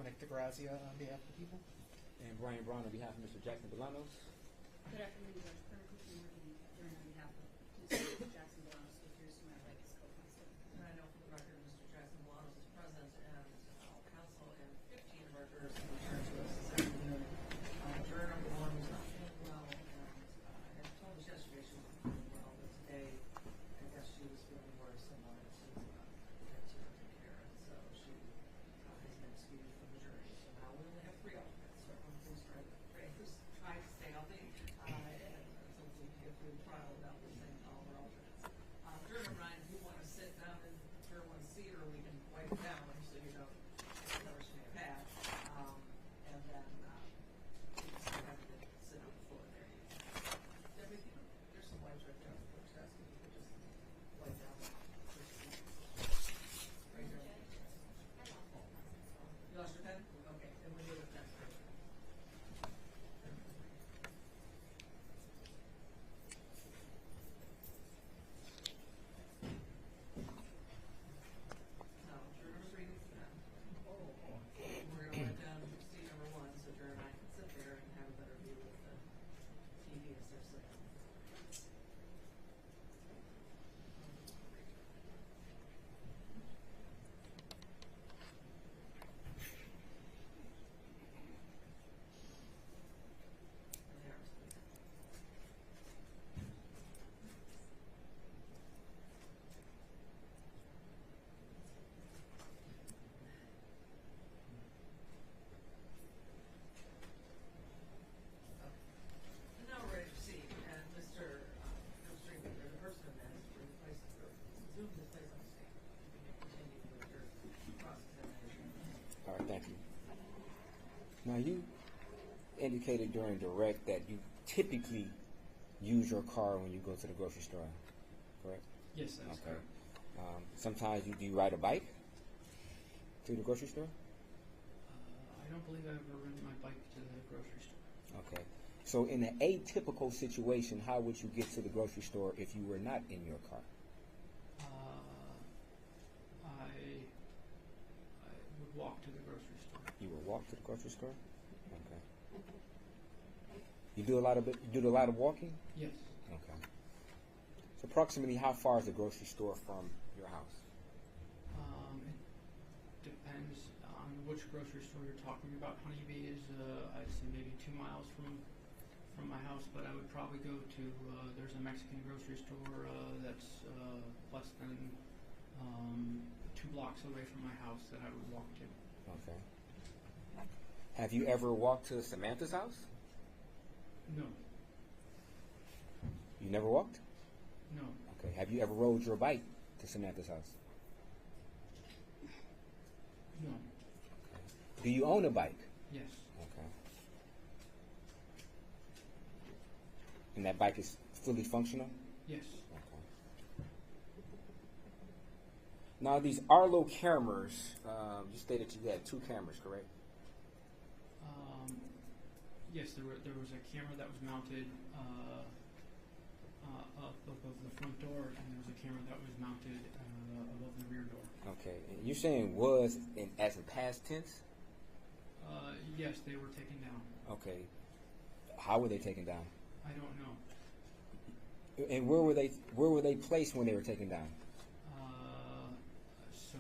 Dominic DeGrazia on behalf of the people. And Brian Brown on behalf of Mr. Jackson-Bolanos. Good afternoon, Judge. Currently working on behalf of Mr. Jackson-Bolanos, who appears to my right as co-counsel. And I know for the record, Mr. Jackson-Bolanos is present, and counsel and 15 of our jurors can return to us this afternoon. Juror number 1 was not feeling well, and had told us yesterday she wasn't feeling well, but today I guess she was feeling worse and wanted to get to her care, and so she has been excused from the jury. So now we only have 3 alternates, so everyone please try to stay healthy, and so we can get through the trial without losing all of our alternates. Juror number 9, if you want to sit down in juror 1's seat, or we can wipe it down so you don't whatever she may have had, and then you can still have to sit on the floor there. Debbie, there's some wipes right there on the clerk's desk, if you could just wipe down the first seat. Right there. You lost your pen? Okay, then we'll do it next. Now, juror number 3 needs a pen. We're going to wipe down seat number 1 so juror and I can sit there and have a better view of the TV as they're sitting. And there, please. And now we're ready to proceed, and Mr. The person in that is resume his place on the stand. You can continue with your cross-examination. All right, thank you. Now, you indicated during direct that you typically use your car when you go to the grocery store, correct? Yes, that's Okay. correct. Sometimes do you ride a bike to the grocery store? I don't believe I've ever ridden my bike to the grocery store. Okay. So in an atypical situation, how would you get to the grocery store if you were not in your car? I would walk to the grocery store. You would walk to the grocery store? Okay. You do a lot of walking? Yes. Okay. So approximately how far is the grocery store from your house? It depends on which grocery store you're talking about. Honeybee is, I'd say maybe 2 miles from my house, but I would probably go to, there's a Mexican grocery store that's less than 2 blocks away from my house that I would walk to. Okay. Have you ever walked to Samantha's house? No. You never walked? No. Okay. Have you ever rode your bike to Samantha's house? No. Do you own a bike? Yes. Okay. And that bike is fully functional? Yes. Okay. Now, these Arlo cameras, you stated you had 2 cameras, correct? Yes, there was a camera that was mounted up above the front door, and there was a camera that was mounted above the rear door. Okay. And you're saying was as in past tense? Yes, they were taken down. Okay. How were they taken down? I don't know. And where were they placed when they were taken down? So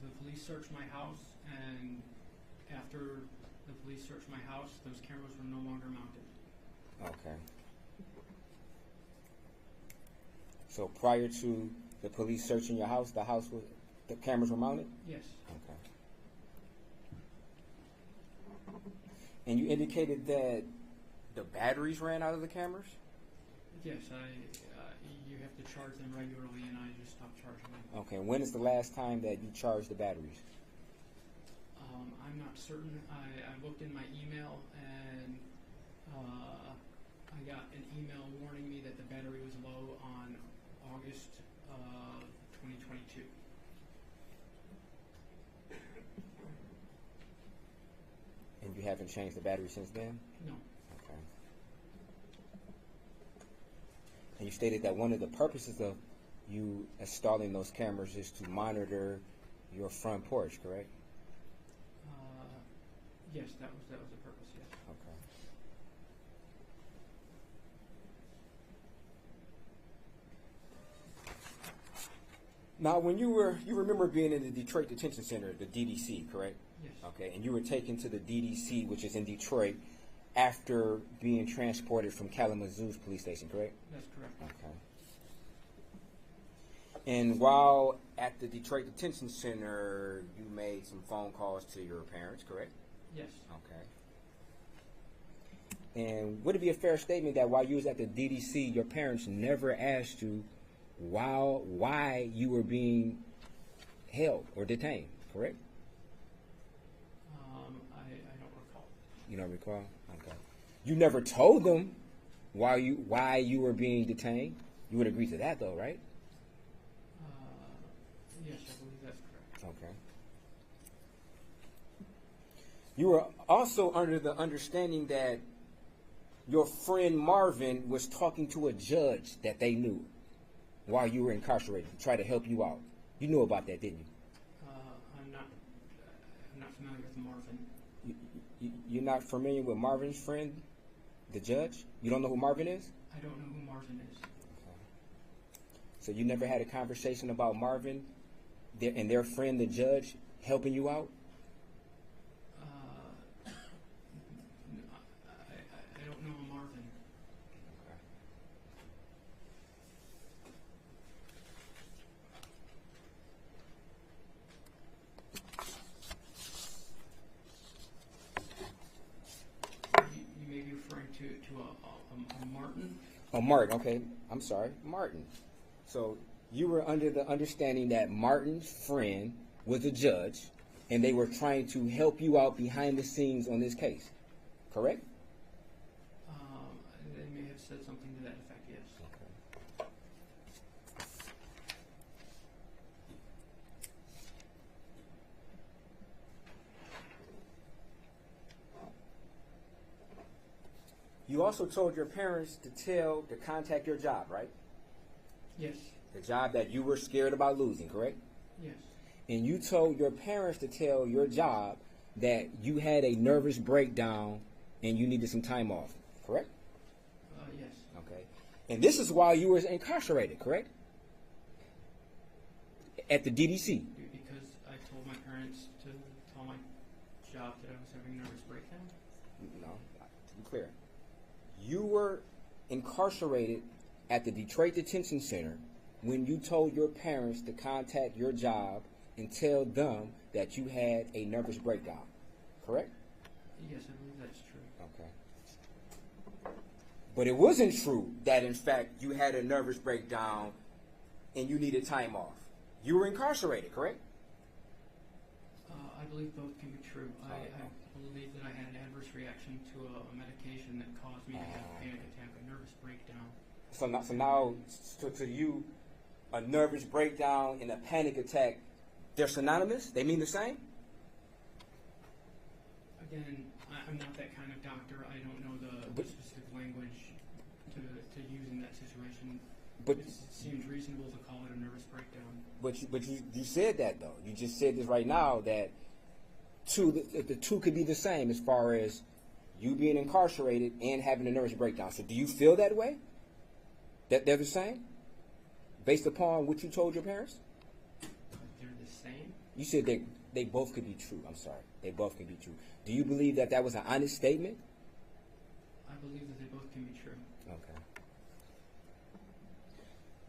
the police searched my house, and after the police searched my house, those cameras were no longer mounted. Okay. So prior to the police searching your house, the cameras were mounted? Yes. Okay. And you indicated that the batteries ran out of the cameras? Yes, you have to charge them regularly, and I just stopped charging them. Okay. When is the last time that you charged the batteries? I'm not certain. I looked in my email, and I got an email warning me that the battery was low on August 2022. And you haven't changed the battery since then? No. Okay. And you stated that one of the purposes of you installing those cameras is to monitor your front porch, correct? Yes, that was the purpose, yes. Okay. Now, when you remember being in the Detroit Detention Center, the DDC, correct? Yes. Okay, and you were taken to the DDC, which is in Detroit, after being transported from Kalamazoo's police station, correct? That's correct. Okay. And while at the Detroit Detention Center, you made some phone calls to your parents, correct? Yes. Okay. And would it be a fair statement that while you was at the DDC, your parents never asked you why you were being held or detained, correct? I don't recall. You don't recall? Okay. You never told them why you were being detained? You would agree to that, though, right? Yes, I believe that's correct. Okay. You were also under the understanding that your friend Marvin was talking to a judge that they knew while you were incarcerated to try to help you out. You knew about that, didn't you? I'm not familiar with Marvin. You're not familiar with Marvin's friend, the judge? You don't know who Marvin is? I don't know who Marvin is. Okay. So you never had a conversation about Marvin and their friend, the judge, helping you out? I don't know Marvin. You may be referring to a Martin. Oh, Martin. Okay. I'm sorry. Martin. So you were under the understanding that Martin's friend was a judge and they were trying to help you out behind the scenes on this case, correct? They may have said something to that effect, yes. Okay. You also told your parents to contact your job, right? Yes. The job that you were scared about losing, correct? Yes. And you told your parents to tell your job that you had a nervous breakdown and you needed some time off, correct? Yes. Okay. And this is while you were incarcerated, correct? At the DDC. Because I told my parents to tell my job that I was having a nervous breakdown? No, to be clear. You were incarcerated at the Detroit Detention Center when you told your parents to contact your job and tell them that you had a nervous breakdown, correct? Yes, I believe that's true. Okay. But it wasn't true that, in fact, you had a nervous breakdown and you needed time off. You were incarcerated, correct? I believe both can be true. I believe that I had an adverse reaction to a medication that caused me to have a panic attack, a nervous breakdown. So now to you, a nervous breakdown and a panic attack, they're synonymous? They mean the same? Again, I'm not that kind of doctor. I don't know the specific language to use in that situation. But it seems reasonable to call it a nervous breakdown. But you said that, though. You just said this right now, that the two could be the same as far as you being incarcerated and having a nervous breakdown. So do you feel that way? That they're the same? Based upon what you told your parents? They're the same? You said they both could be true. I'm sorry. They both can be true. Do you believe that was an honest statement? I believe that they both can be true. Okay.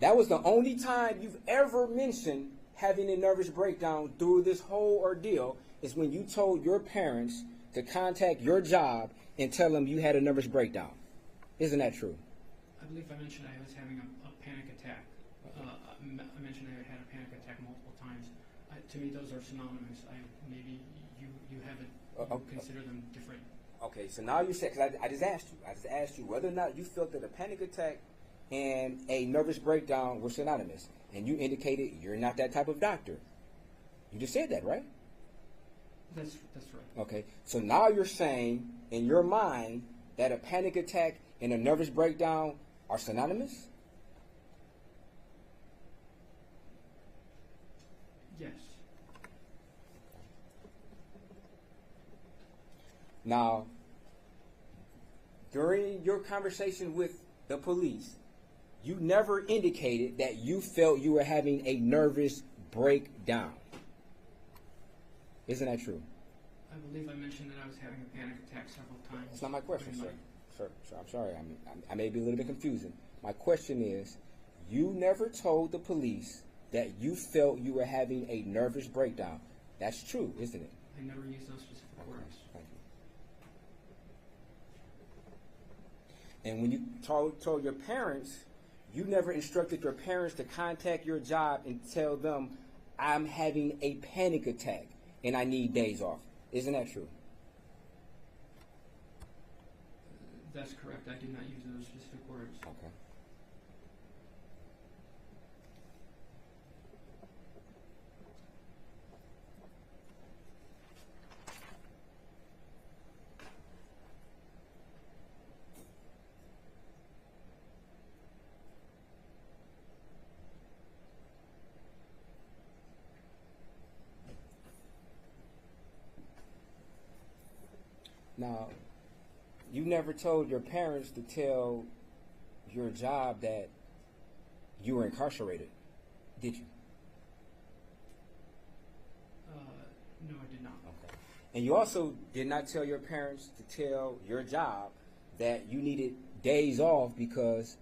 That was the only time you've ever mentioned having a nervous breakdown through this whole ordeal is when you told your parents to contact your job and tell them you had a nervous breakdown. Isn't that true? I believe I mentioned I was having a panic attack. I mentioned I had a panic attack multiple times. To me, those are synonymous. Maybe you haven't consider them different. Okay, so now you said, because I just asked you whether or not you felt that a panic attack and a nervous breakdown were synonymous, and you indicated you're not that type of doctor. You just said that, right? That's right. Okay, so now you're saying in your mind that a panic attack and a nervous breakdown are synonymous? Yes. Now, during your conversation with the police, you never indicated that you felt you were having a nervous breakdown. Isn't that true? I believe I mentioned that I was having a panic attack several times. That's not my question, during sir. Sir, I'm sorry. I may be a little bit confusing. My question is, you never told the police that you felt you were having a nervous breakdown. That's true, isn't it? I never used those specific words. Thank you. And when you told your parents, you never instructed your parents to contact your job and tell them, I'm having a panic attack and I need days off. Isn't that true? That's correct. I did not use those specific words. Okay. Now, you never told your parents to tell your job that you were incarcerated, did you? No, I did not. Okay. And you also did not tell your parents to tell your job that you needed days off because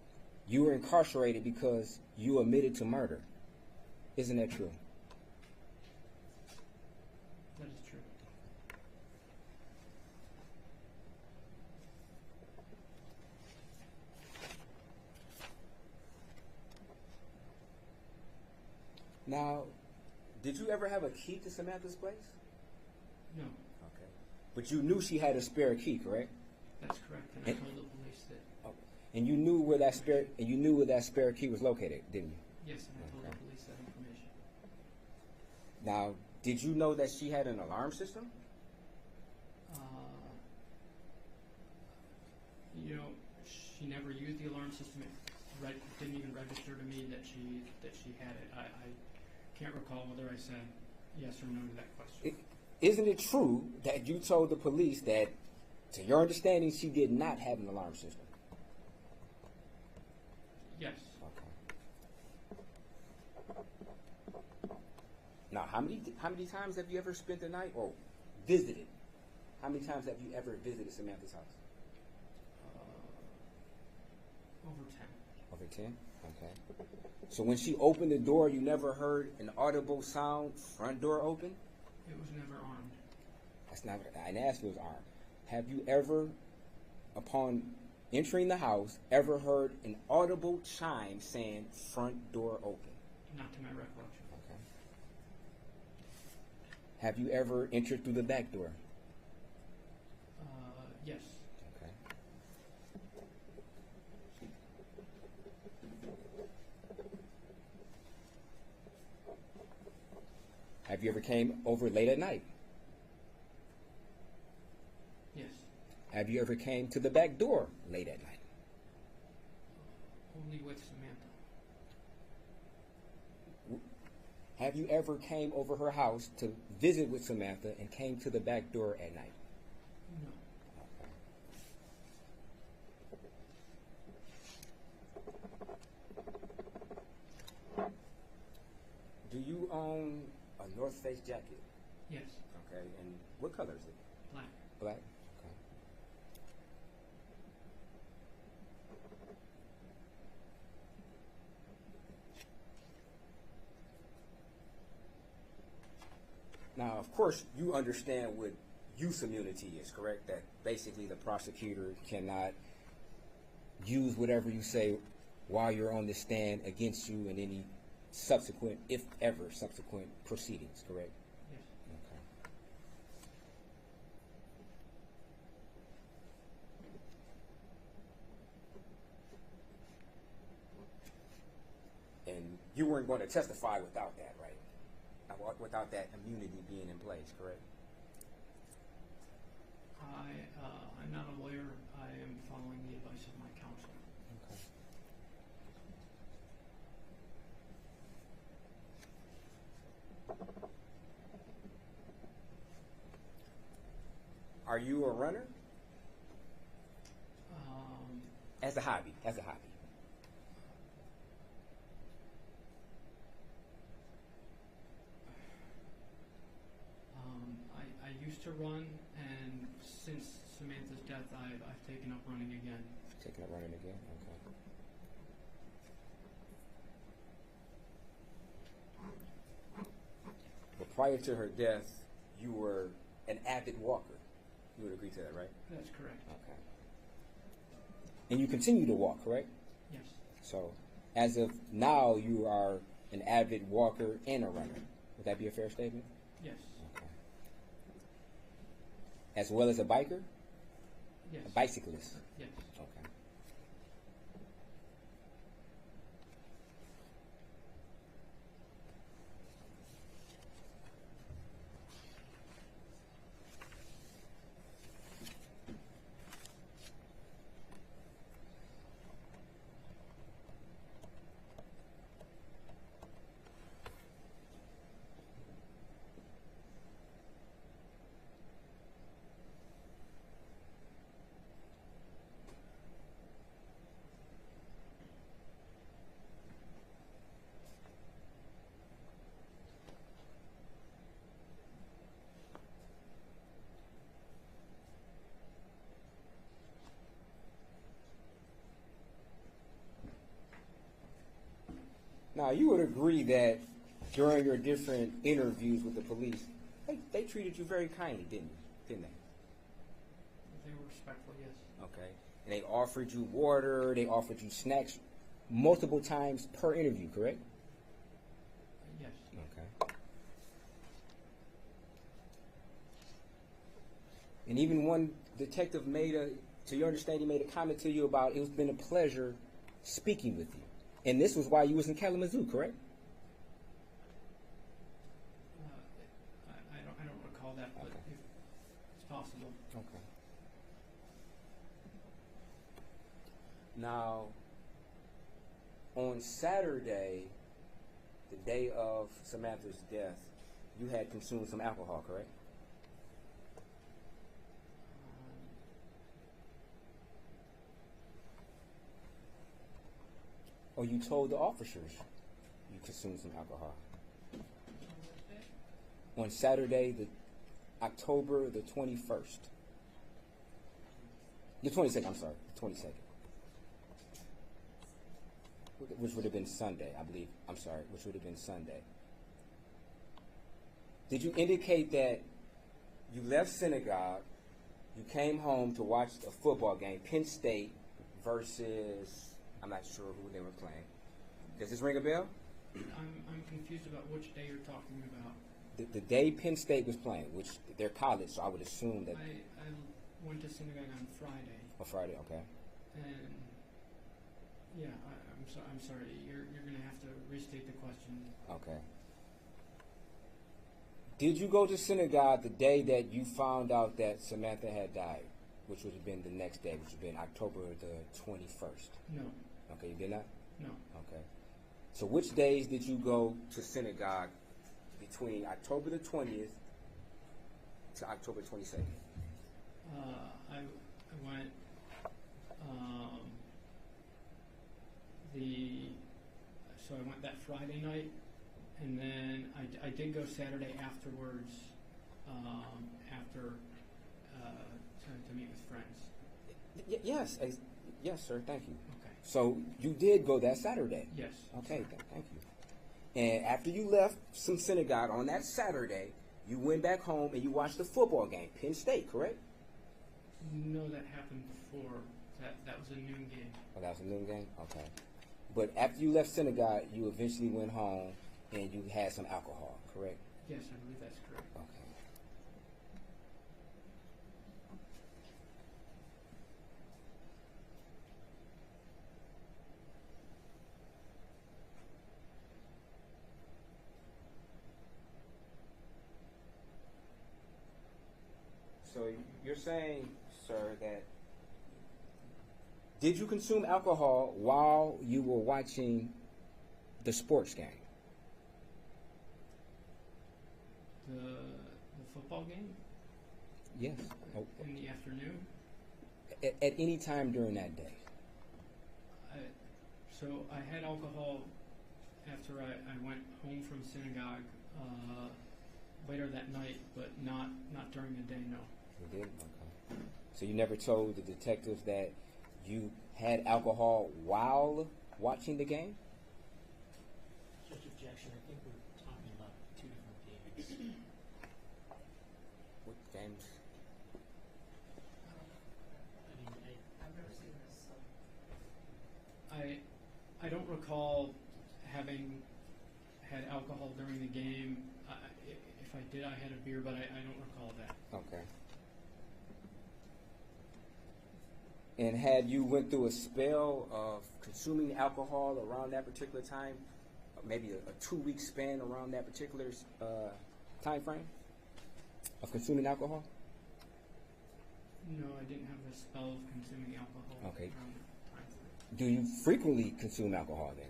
you were incarcerated because you admitted to murder. Isn't that true? That is true. Now, did you ever have a key to Samantha's place? No, Okay. But you knew she had a spare key, correct? that's correct. And I And- told the police that, Oh. And you knew where that spare key was located, didn't you? yes, and I told Okay. the police that information. Now, did you know that she had an alarm system? You know, she never used the alarm system. It didn't even register to me that she had it. I can't recall whether I said yes or no to that question. Isn't it true that you told the police that, to your understanding, she did not have an alarm system? Yes, Okay. Now, how many times have you ever spent the night or visited? How many times have you ever visited Samantha's house? over 10. Over 10? Okay. So when she opened the door, you never heard an audible sound, front door open? It was never armed. That's not, I didn't ask if it was armed. Have you ever, upon entering the house, ever heard an audible chime saying front door open? Not to my recollection. Okay. Have you ever entered through the back door? Yes, Okay. Have you ever came over late at night? yes. Have you ever came to the back door late at night? Only with Samantha. Have you ever came over her house to visit with Samantha and came to the back door at night? No, Do you own a North Face jacket? yes. Okay, and what color is it? Black. Black? Okay. Now, of course, you understand what use immunity is, correct? That basically the prosecutor cannot use whatever you say while you're on the stand against you in any subsequent, if ever, subsequent proceedings, correct? Yes. Okay. And you weren't going to testify without that, right? Without that immunity being in place, correct? I'm not a lawyer. I am following the advice of my counsel. Okay. Are you a runner? As a hobby. I used to run, and since Samantha's death, I've taken up running again. Taking up running again? Okay. But prior to her death, you were an avid walker. You would agree to that, right? That's correct. Okay. And you continue to walk, correct? Yes. So, as of now, you are an avid walker and a runner. Would that be a fair statement? Yes. Okay. As well as a biker? Yes. A bicyclist? Yes. Okay. Now, you would agree that during your different interviews with the police, they treated you very kindly, didn't they? They were respectful, yes. Okay. And they offered you water, they offered you snacks multiple times per interview, correct? Yes. Okay. And even one detective to your understanding, made a comment to you about it's been a pleasure speaking with you. And this was while you was in Kalamazoo, correct? I don't recall that, but Okay. it's possible. Okay. Now, on Saturday, the day of Samantha's death, you had consumed some alcohol, correct? Or you told the officers you consumed some alcohol? On Saturday, October the 21st. The 22nd, I'm sorry, the 22nd. Which would have been Sunday, I believe. I'm sorry, which would have been Sunday. Did you indicate that you left synagogue, you came home to watch a football game, Penn State versus, I'm not sure who they were playing. Does this ring a bell? I'm confused about which day you're talking about. The day Penn State was playing, which they're college, so I would assume that. I went to synagogue on Friday. Oh, Friday, okay. And yeah, I'm sorry. You're going to have to restate the question. Okay. Did you go to synagogue the day that you found out that Samantha had died, which would have been the next day, which would have been October the 21st? No. Okay, you did not? No. Okay. So which days did you go to synagogue between October the 20th to October 22nd? I went so I went that Friday night, and then I did go Saturday afterwards, to meet with friends. Yes, sir. Thank you. Okay. So you did go that Saturday. Yes. Okay. Thank you. And after you left some synagogue on that Saturday, you went back home and you watched the football game, Penn State, correct? No, that happened before. That was a noon game. Oh, that was a noon game? Okay. But after you left synagogue, you eventually went home and you had some alcohol, correct? Yes, I believe that's correct. Okay. So you're saying, sir, that did you consume alcohol while you were watching the sports game? The football game? Yes. Oh, in the afternoon. at any time during that day. So I had alcohol after I went home from synagogue later that night, but not during the day, no. You did? Okay. So you never told the detectives that you had alcohol while watching the game? Judge Objection, I think we're talking about two different games. What games? I mean, I've never seen this, so. I don't recall having had alcohol during the game. If I did, I had a beer, but I don't recall that. Okay. And had you went through a spell of consuming alcohol around that particular time, maybe a 2-week span around that particular time frame of consuming alcohol? No, I didn't have the spell of consuming alcohol Okay. around that time frame. Do you frequently consume alcohol then?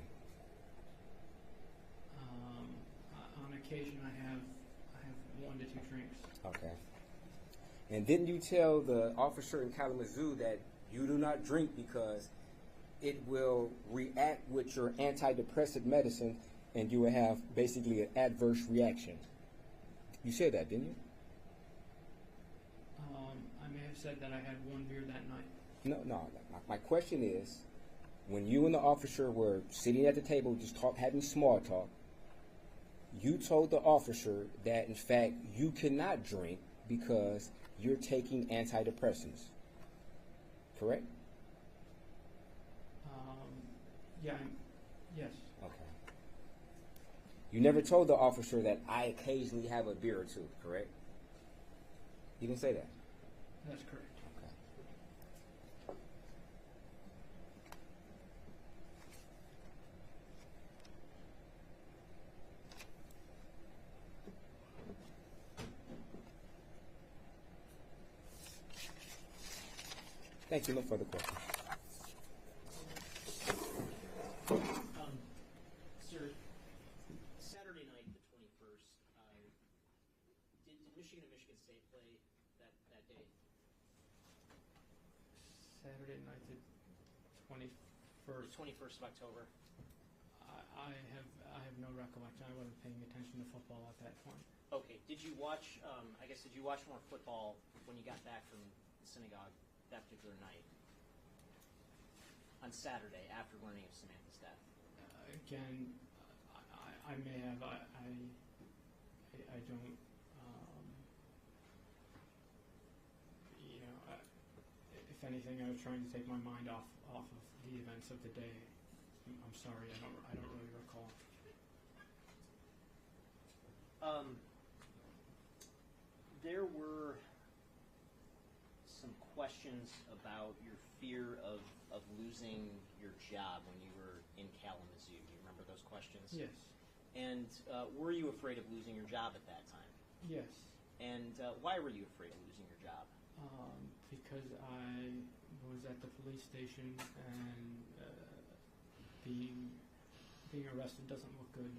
On occasion, I have 1 to 2 drinks. Okay. And didn't you tell the officer in Kalamazoo that you do not drink because it will react with your antidepressant medicine and you will have basically an adverse reaction? You said that, didn't you? I may have said that I had 1 beer that night. No. My question is, when you and the officer were sitting at the table just having small talk, you told the officer that, in fact, you cannot drink because you're taking antidepressants. Correct? Yeah. Yes. Okay. You never told the officer that I occasionally have a beer or two, correct? You didn't say that? That's correct. Okay. Thank you. No further questions. Sir, Saturday night, the 21st, did Michigan and Michigan State play that day? Saturday night, the 21st. The 21st of October. I have no recollection. I wasn't paying attention to football at that point. Okay. Did you watch? Did you watch more football when you got back from the synagogue that particular night? On Saturday, after learning of Samantha's death. Again, I may have. I don't. If anything, I was trying to take my mind off of the events of the day. I'm sorry. I don't really recall. There were some questions about your fear of losing your job when you were in Kalamazoo. Do you remember those questions? Yes. And were you afraid of losing your job at that time? Yes. And why were you afraid of losing your job? Because I was at the police station and being arrested doesn't look good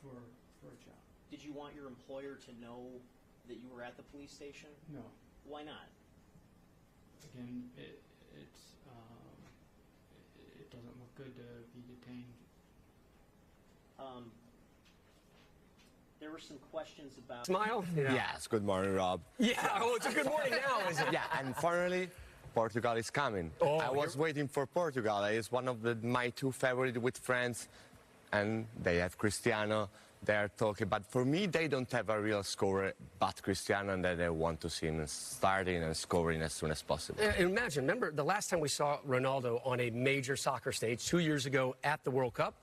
for a job. Did you want your employer to know that you were at the police station? No. Why not? Again, it doesn't look good to be detained. There were some questions about... Smile? Yes, good morning, Rob. Yeah, oh, it's a good morning now, is it? Yeah, and finally, Portugal is coming. Oh, I was waiting for Portugal. It's one of my 2 favorites with friends, and they have Cristiano. They're talking, but for me, they don't have a real scorer but Cristiano, and they want to see him starting and scoring as soon as possible. Imagine, remember the last time we saw Ronaldo on a major soccer stage 2 years ago at the World Cup?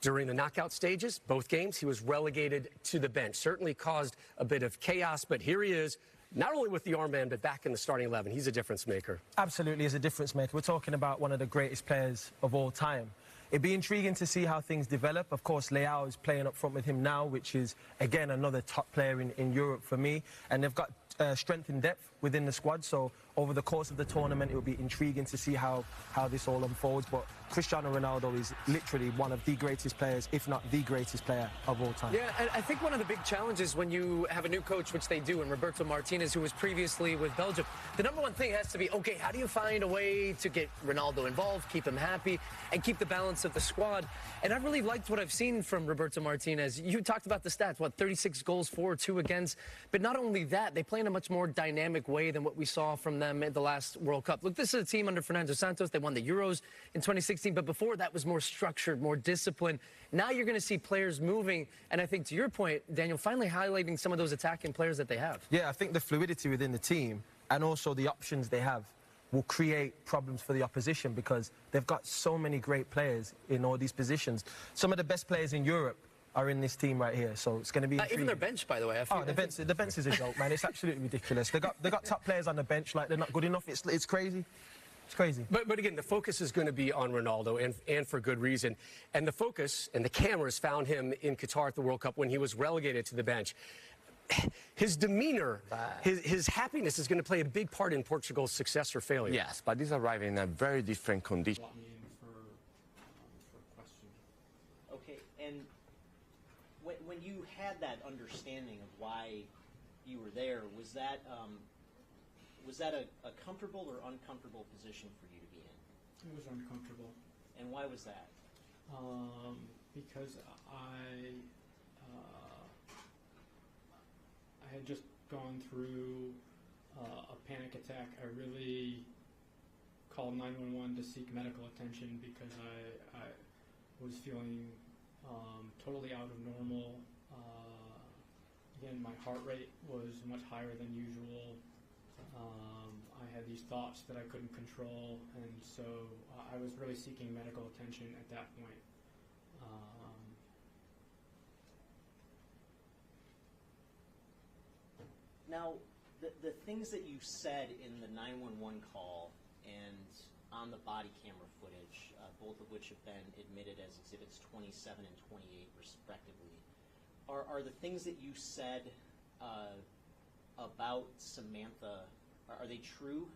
During the knockout stages, both games, he was relegated to the bench. Certainly caused a bit of chaos, but here he is, not only with the armband, but back in the starting 11. He's a difference maker. Absolutely is a difference maker. We're talking about one of the greatest players of all time. It'd be intriguing to see how things develop. Of course, Leao is playing up front with him now, which is, again, another top player in Europe for me. And they've got strength in depth within the squad. So over the course of the tournament, it will be intriguing to see how this all unfolds. But Cristiano Ronaldo is literally one of the greatest players, if not the greatest player of all time. Yeah, and I think one of the big challenges when you have a new coach, which they do, and Roberto Martinez, who was previously with Belgium, the number one thing has to be, okay, how do you find a way to get Ronaldo involved, keep him happy, and keep the balance of the squad? And I really liked what I've seen from Roberto Martinez. You talked about the stats, 36 goals for, 2 against. But not only that, they play in a much more dynamic way than what we saw from them at the last World Cup. Look, this is a team under Fernando Santos. They won the Euros in 2016, but before that was more structured, more disciplined. Now you're going to see players moving, and I think to your point, Daniel, finally highlighting some of those attacking players that they have. Yeah, I think the fluidity within the team and also the options they have will create problems for the opposition because they've got so many great players in all these positions. Some of the best players in Europe are in this team right here, so it's going to be Even their bench, by the way. The bench is a joke, man. It's absolutely ridiculous. They got top players on the bench like they're not good enough. It's crazy. It's crazy. But again, the focus is going to be on Ronaldo, and for good reason. And the focus and the cameras found him in Qatar at the World Cup when he was relegated to the bench. His demeanor, his happiness is going to play a big part in Portugal's success or failure. Yes, but he's arriving in a very different condition. Okay, and when you had that understanding of why you were there, was that a comfortable or uncomfortable position for you to be in? It was uncomfortable. And why was that? Because I had just gone through a panic attack. I really called 911 to seek medical attention because I was feeling totally out of normal. Again, my heart rate was much higher than usual. I had these thoughts that I couldn't control, and so I was really seeking medical attention at that point. Now, the things that you said in the 911 call and on the body camera footage, both of which have been admitted as Exhibits 27 and 28, respectively, are the things that you said about Samantha, are they true?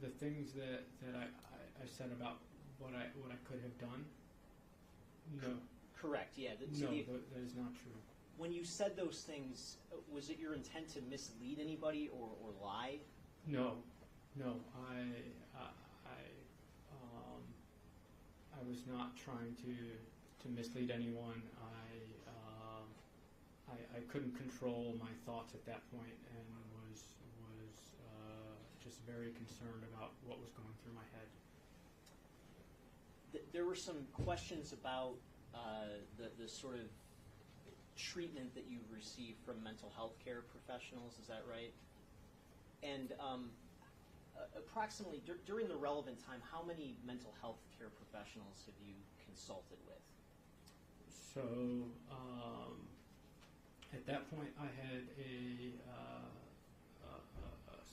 The things that I said about what I could have done? No. Correct, yeah. That is not true. When you said those things, was it your intent to mislead anybody or lie? No. I was not trying to mislead anyone. I couldn't control my thoughts at that point and was just very concerned about what was going through my head. There were some questions about the sort of treatment that you've received from mental health care professionals, is that right? And approximately during the relevant time, how many mental health care professionals have you consulted with? So at that point, I had a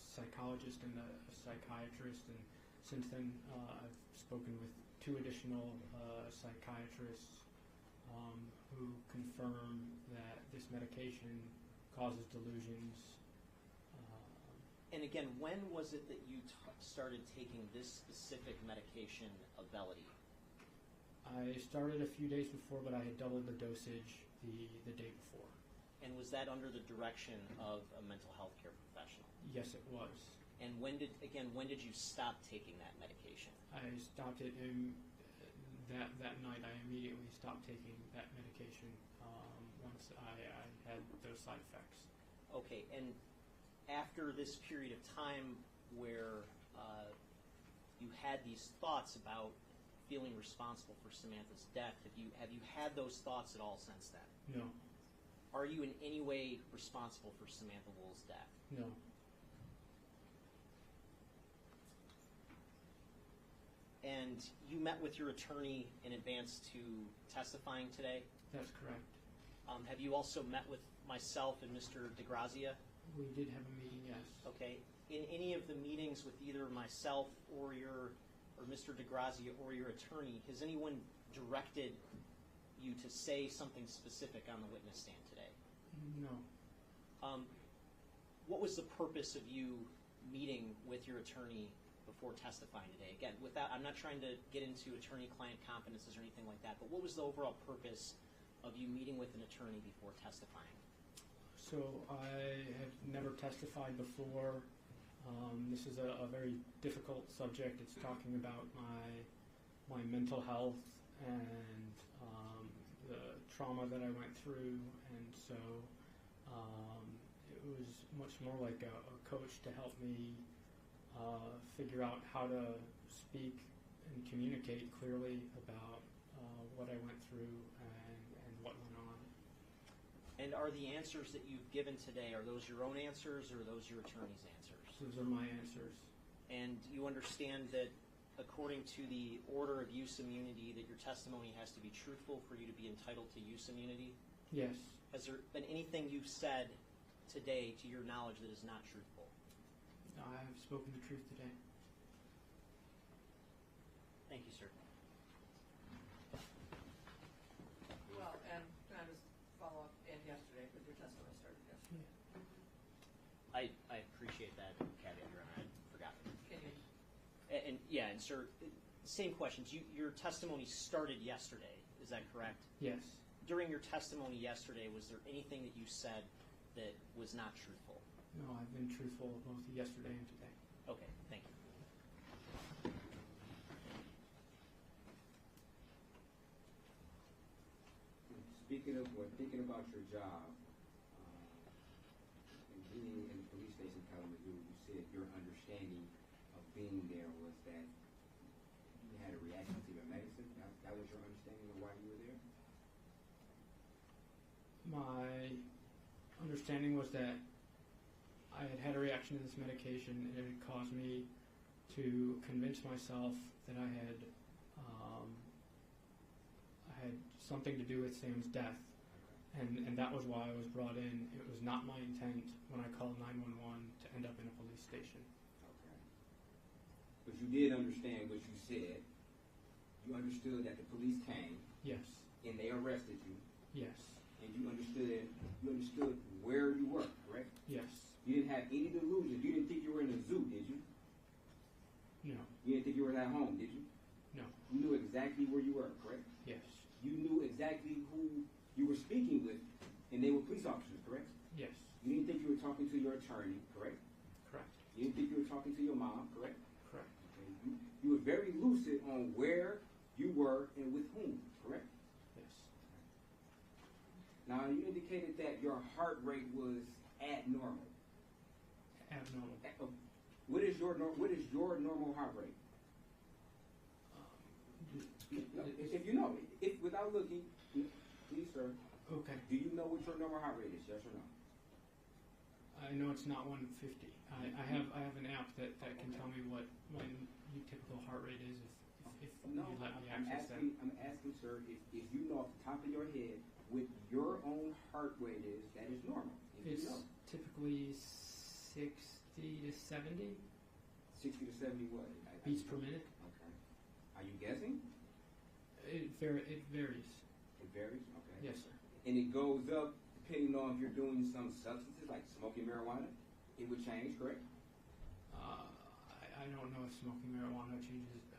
psychologist and a psychiatrist, and since then I've spoken with 2 additional psychiatrists who confirm that this medication causes delusions. And again, when was it that you started taking this specific medication, Auvelity? I started a few days before, but I had doubled the dosage the day before. And was that under the direction of a mental health care professional? Yes, it was. And when did you stop taking that medication? I stopped it that night. I immediately stopped taking that medication once I had those side effects. Okay, and after this period of time where you had these thoughts about feeling responsible for Samantha's death, have you had those thoughts at all since then? No. Are you in any way responsible for Samantha Woll's death? No. And you met with your attorney in advance to testifying today? That's correct. Have you also met with myself and Mr. DeGrazia? We did have a meeting, yes. Okay. In any of the meetings with either myself or Mr. DeGrazia or your attorney, has anyone directed you to say something specific on the witness stand today? What was the purpose of you meeting with your attorney before testifying today? Again, I'm not trying to get into attorney-client confidences or anything like that, but what was the overall purpose of you meeting with an attorney before testifying? So I have never testified before. This is a very difficult subject. It's talking about my mental health and the trauma that I went through, and so it was much more like a coach to help me figure out how to speak and communicate clearly about what I went through and what went on. And are the answers that you've given today, are those your own answers or are those your attorney's answers? Those are my answers. And you understand that according to the order of use immunity that your testimony has to be truthful for you to be entitled to use immunity? Yes. Has there been anything you've said today to your knowledge that is not truthful? I have spoken the truth today. Thank you, sir. Well, and can I just follow up, and yesterday, but your testimony started yesterday. I appreciate that caveat, Your Honor. I forgot. Can you? And yeah, and sir, same questions. Your testimony started yesterday. Is that correct? Yes. During your testimony yesterday, was there anything that you said that was not truthful? No, I've been truthful both yesterday and today. Okay, thank you. Speaking of or thinking about your job, and being in the police station in Kalamazoo, you said your understanding of being there was that you had a reaction to your medicine. That was your understanding of why you were there? My understanding was that I had a reaction to this medication, and it had caused me to convince myself that I had something to do with Sam's death, and that was why I was brought in. It was not my intent when I called 911 to end up in a police station. Okay. But you did understand what you said. You understood that the police came. Yes. And they arrested you. Yes. And you understood where you were, correct? Yes. You didn't have any delusions. You didn't think you were in a zoo, did you? No. You didn't think you were at home, did you? No. You knew exactly where you were, correct? Yes. You knew exactly who you were speaking with, and they were police officers, correct? Yes. You didn't think you were talking to your attorney, correct? Correct. You didn't think you were talking to your mom, correct? Correct. Okay. You were very lucid on where you were and with whom, correct? Yes. Now, you indicated that your heart rate was abnormal. Abnormal. What is your normal heart rate? If you know, without looking, please, sir. Okay. Do you know what your normal heart rate is? Yes or no? I know it's not 150. I have an app that can tell me what my typical heart rate is if No, you let me I'm access that. I'm asking, sir, if you know off the top of your head what your own heart rate is, that is normal. If It's you know. typically 60 to 70 60 to 70 what? beats per minute. Okay. Are you guessing? It varies. It varies? Okay. Yes, sir. And it goes up depending on if you're doing some substances like smoking marijuana. It would change, correct? I don't know if smoking marijuana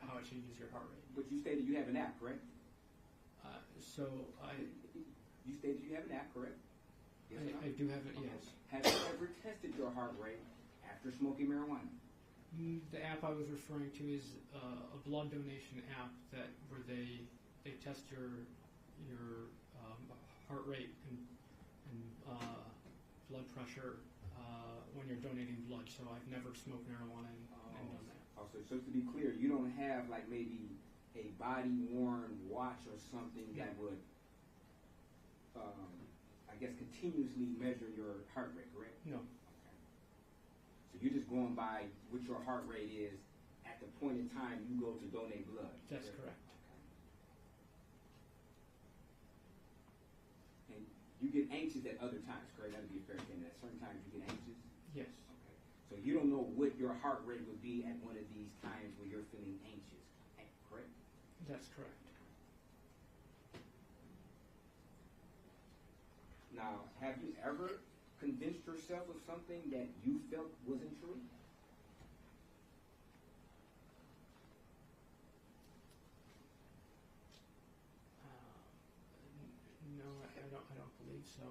how it changes your heart rate. But you stated you have an app, correct? You stated you have an app, correct? Yes or no? I do have it. Okay. Yes. Have you ever tested your heart rate after smoking marijuana? The app I was referring to is a blood donation app where they test your heart rate and blood pressure when you're donating blood. So I've never smoked marijuana and done that. Also, so to be clear, you don't have like maybe a body-worn watch or something that would, I guess, continuously measure your heart rate, correct? No. Okay. So you're just going by what your heart rate is at the point in time you go to donate blood. That's correct. Okay. And you get anxious at other times, correct? That would be a fair statement. At certain times you get anxious? Yes. Okay. So you don't know what your heart rate would be at one of these times where you're feeling anxious, correct? That's correct. Now, have you ever convinced yourself of something that you felt wasn't true? No, I don't believe so.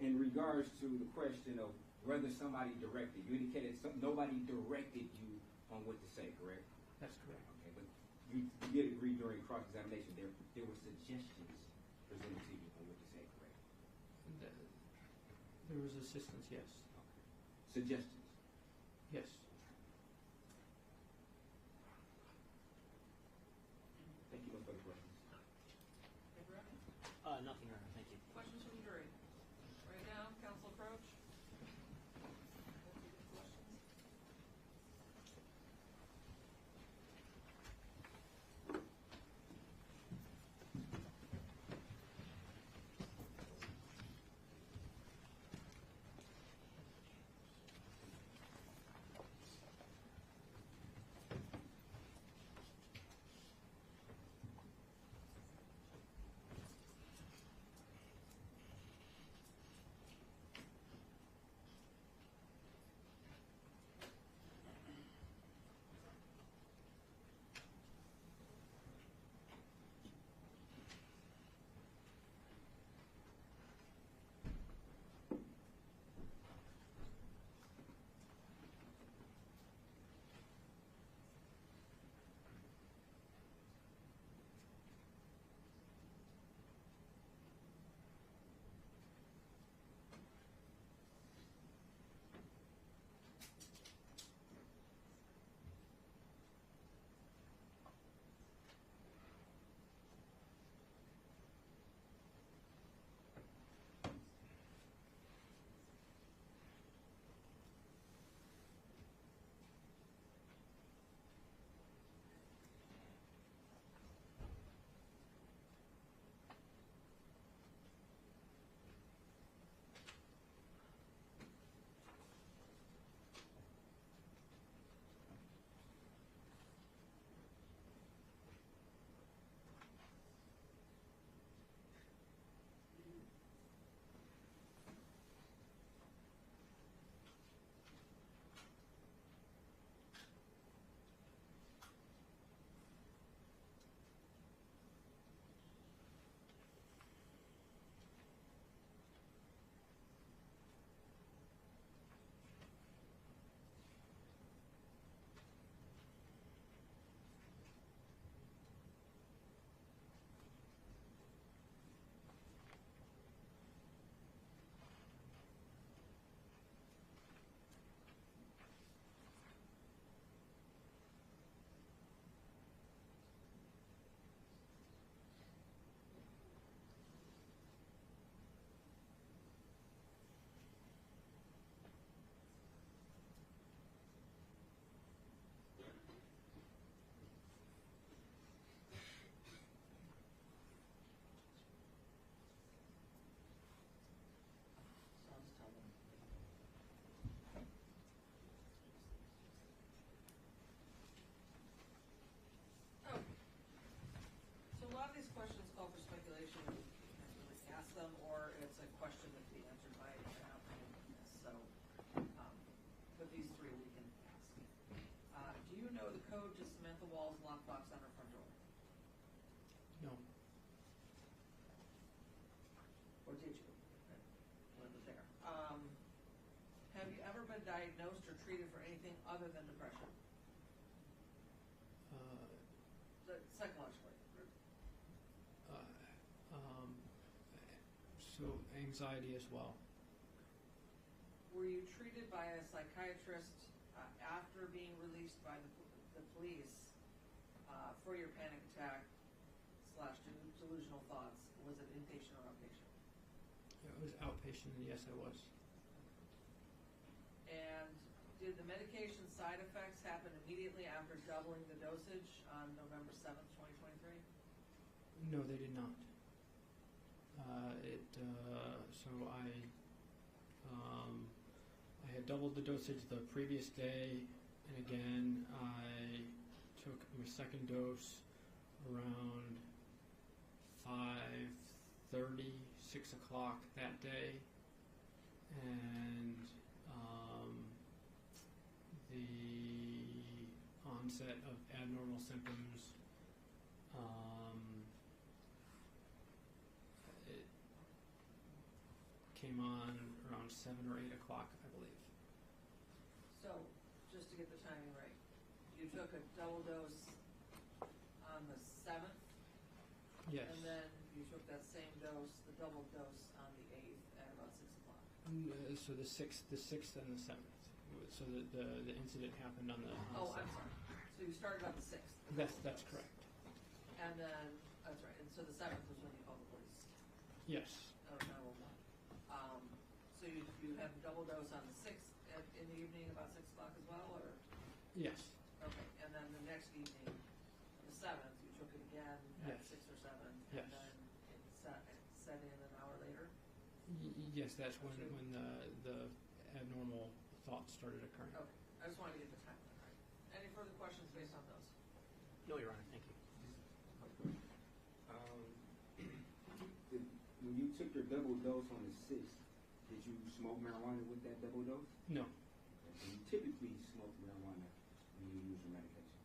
In regards to the question of whether somebody directed, you indicated nobody directed you on what to say, correct? That's correct. Okay, but you did agree during cross-examination there were suggestions presented to you on what to say, correct? There was assistance, yes. Okay. Suggestions? Yes. Thank you. No further questions. Nothing, Your Honor. Thank you. Questions from the jury? Right now, counsel approach. Questions? code to Samantha Woll's lockbox on her front door? No. Or did you? When it was there. Have you ever been diagnosed or treated for anything other than depression? Psychologically. So anxiety as well. Were you treated by a psychiatrist after being released by the police for your panic attack / delusional thoughts? Was it inpatient or outpatient? It was outpatient, and yes, I was. And did the medication side effects happen immediately after doubling the dosage on November 7th, 2023? No, they did not. So I had doubled the dosage the previous day, and again I took my second dose around 5:30 6:30, 6 o'clock that day, and the onset of abnormal symptoms, it came on around 7 or 8 o'clock, I believe. So, just to get the timing right, you took a double dose on the 7th, Yes. and then you took that same dose, the double dose, on the 8th at about 6 o'clock. So the sixth and the 7th. So the incident happened on the. Oh, I'm sorry. So you started on the 6th. That's correct. And then, that's right, and so the 7th was when you called the police. Yes. Oh, 911. So you had a double dose on the 6th in the evening about 6 o'clock as well, or? Yes. Okay, and then the next evening, on the 7th, you took it again at Yes. 6 or 7, Yes. and then it set in an hour later? Yes, that's when the abnormal thoughts started occurring. Okay, I just wanted to get the timeline right. Any further questions based on those? No, Your Honor, thank you. When you took your double dose on the 6th, did you smoke marijuana with that double dose? No. Okay. So you typically smoke marijuana when you use your medication.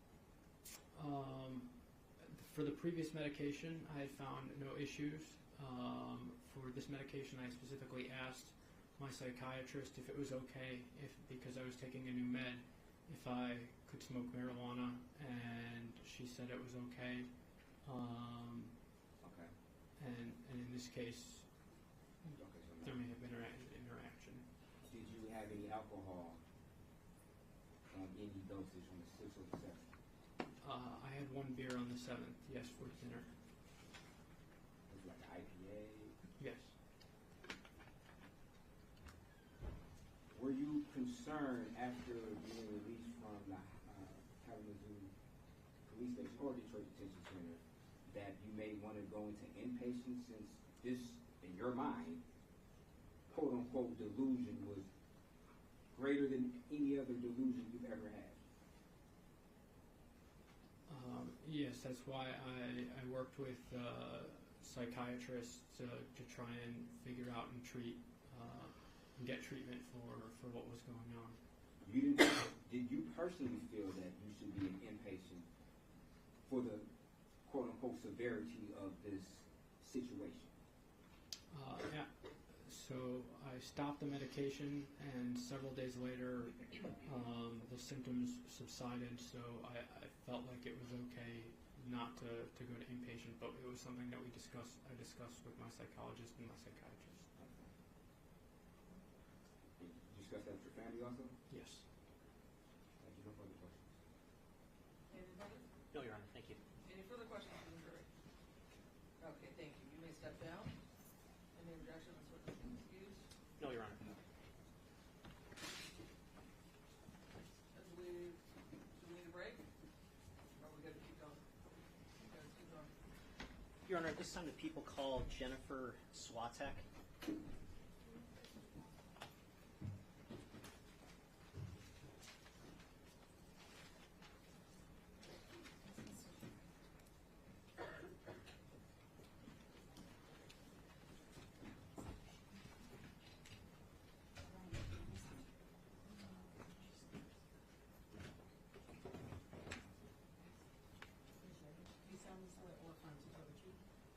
For the previous medication, I had found no issues. For this medication, I specifically asked my psychiatrist if it was okay, because I was taking a new med, if I could smoke marijuana, and she said it was okay. Okay. And in this case, Okay. So there may have been an interaction. did you have any alcohol on any dosage on the 6th or the 7th? I had one beer on the 7th, yes, for dinner. Was it like an IPA? Yes. Were you concerned after being released from the Kalamazoo Police Station or Detroit Detention Center that you may want to go into inpatient, since this, in your mind, quote unquote delusion was greater than any other delusion you've ever had? Yes, that's why I worked with psychiatrists to try and figure out and treat and get treatment for what was going on. Did you personally feel that you should be an inpatient for the quote unquote severity of this situation? Yeah. So I stopped the medication, and several days later, the symptoms subsided. So I felt like it was okay not to go to inpatient, but it was something that I discussed with my psychologist and my psychiatrist. Did you discuss that with your family also? Yes. Thank you. No further questions. Any further? No, Your Honor, thank you. Any further questions from the jury? Okay, thank you. You may step down. Any objections with the excuse? No, Your Honor. Do we need a break? Or are we good to keep going? Okay, let's keep going. Your Honor, at this time, the people call Jennifer Swatek.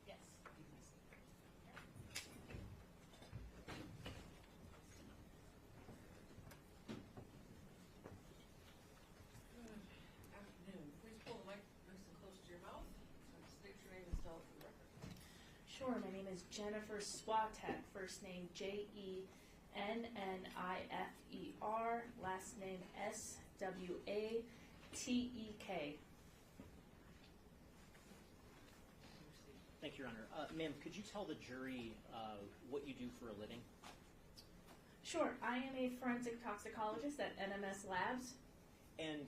Yes. Afternoon. Please pull the mic nice and close to your mouth. State your name and spell it for the record. Sure, my name is Jennifer Swatek, first name Jennnifer, last name Swatek. Thank you, Your Honor. Ma'am, could you tell the jury what you do for a living? Sure, I am a forensic toxicologist at NMS Labs. And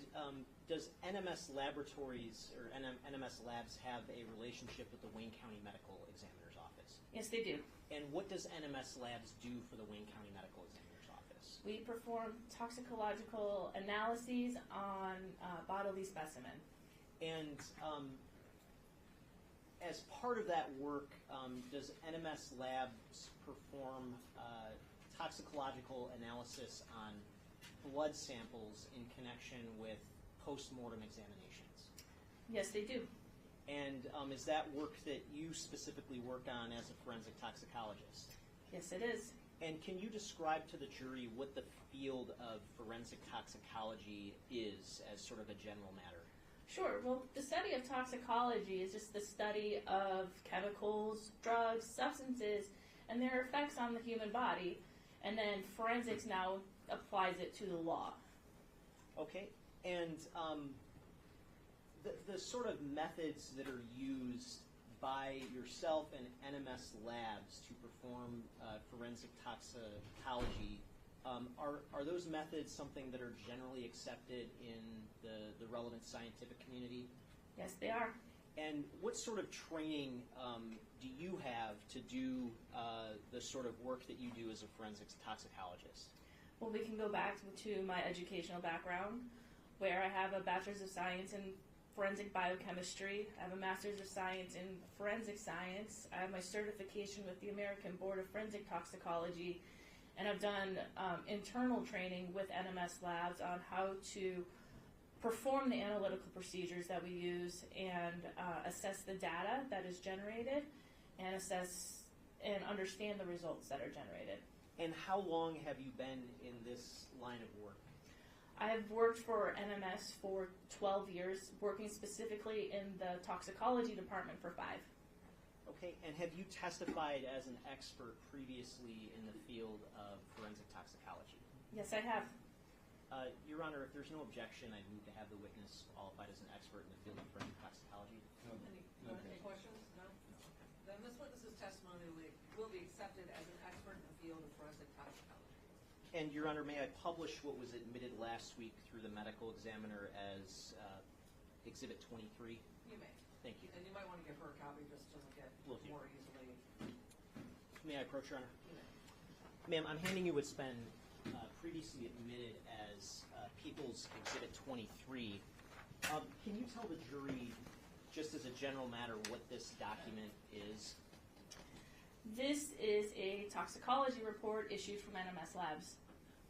does NMS Laboratories or NMS Labs have a relationship with the Wayne County Medical Examiner's Office? Yes, they do. And what does NMS Labs do for the Wayne County Medical Examiner's Office? We perform toxicological analyses on bodily specimen. And as part of that work, does NMS Labs perform toxicological analysis on blood samples in connection with post-mortem examinations? Yes, they do. And is that work that you specifically work on as a forensic toxicologist? Yes, it is. And can you describe to the jury what the field of forensic toxicology is as sort of a general matter? Sure. Well, the study of toxicology is just the study of chemicals, drugs, substances, and their effects on the human body. And then forensics now applies it to the law. Okay. And the sort of methods that are used by yourself and NMS Labs to perform forensic toxicology, are those methods something that are generally accepted in the relevant scientific community? Yes, they are. And what sort of training do you have to do the sort of work that you do as a forensic toxicologist? Well, we can go back to my educational background, where I have a bachelor's of science in forensic biochemistry. I have a master's of science in forensic science. I have my certification with the American Board of Forensic Toxicology, and I've done internal training with NMS Labs on how to perform the analytical procedures that we use and assess the data that is generated and assess and understand the results that are generated. And how long have you been in this line of work? I've worked for NMS for 12 years, working specifically in the toxicology department for 5. Okay, and have you testified as an expert previously in the field of forensic toxicology? Yes, I have. Your Honor, if there's no objection, I'd move to have the witness qualified as an expert in the field of forensic toxicology. Any questions? No? Then this witness's testimony will be accepted as an expert in the field of forensic toxicology. And Your Honor, may I publish what was admitted last week through the medical examiner as Exhibit 23? You may. Thank you. And you might want to give her a copy just to look at Will do. more easily. May I approach, Your Honor? You may. Ma'am, I'm handing you what's been previously admitted as People's Exhibit 23. Can you tell the jury, just as a general matter, what this document is? This is a toxicology report issued from NMS Labs.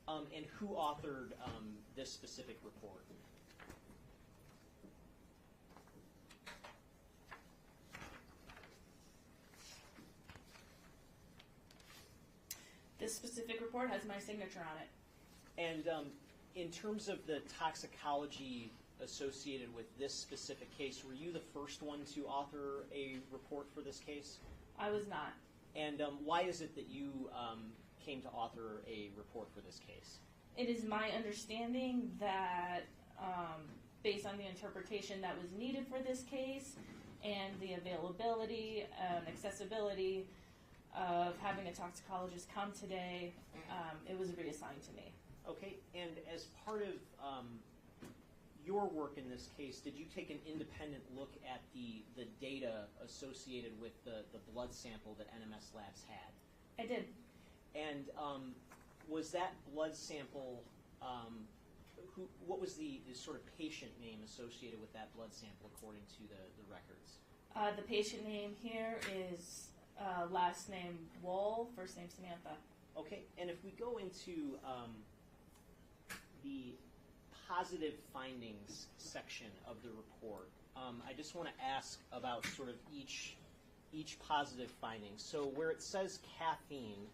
And who authored this specific report? This specific report has my signature on it. And in terms of the toxicology associated with this specific case, were you the first one to author a report for this case? I was not. And why is it that you came to author a report for this case? It is my understanding that based on the interpretation that was needed for this case and the availability and accessibility of having a toxicologist come today, it was reassigned to me. Okay, and as part of your work in this case, did you take an independent look at the data associated with the blood sample that NMS Labs had? I did. And was that blood sample, what was the sort of patient name associated with that blood sample according to the records? The patient name here is last name Woll, first name Samantha. Okay, and if we go into the positive findings section of the report, I just want to ask about sort of each positive finding. So where it says caffeine,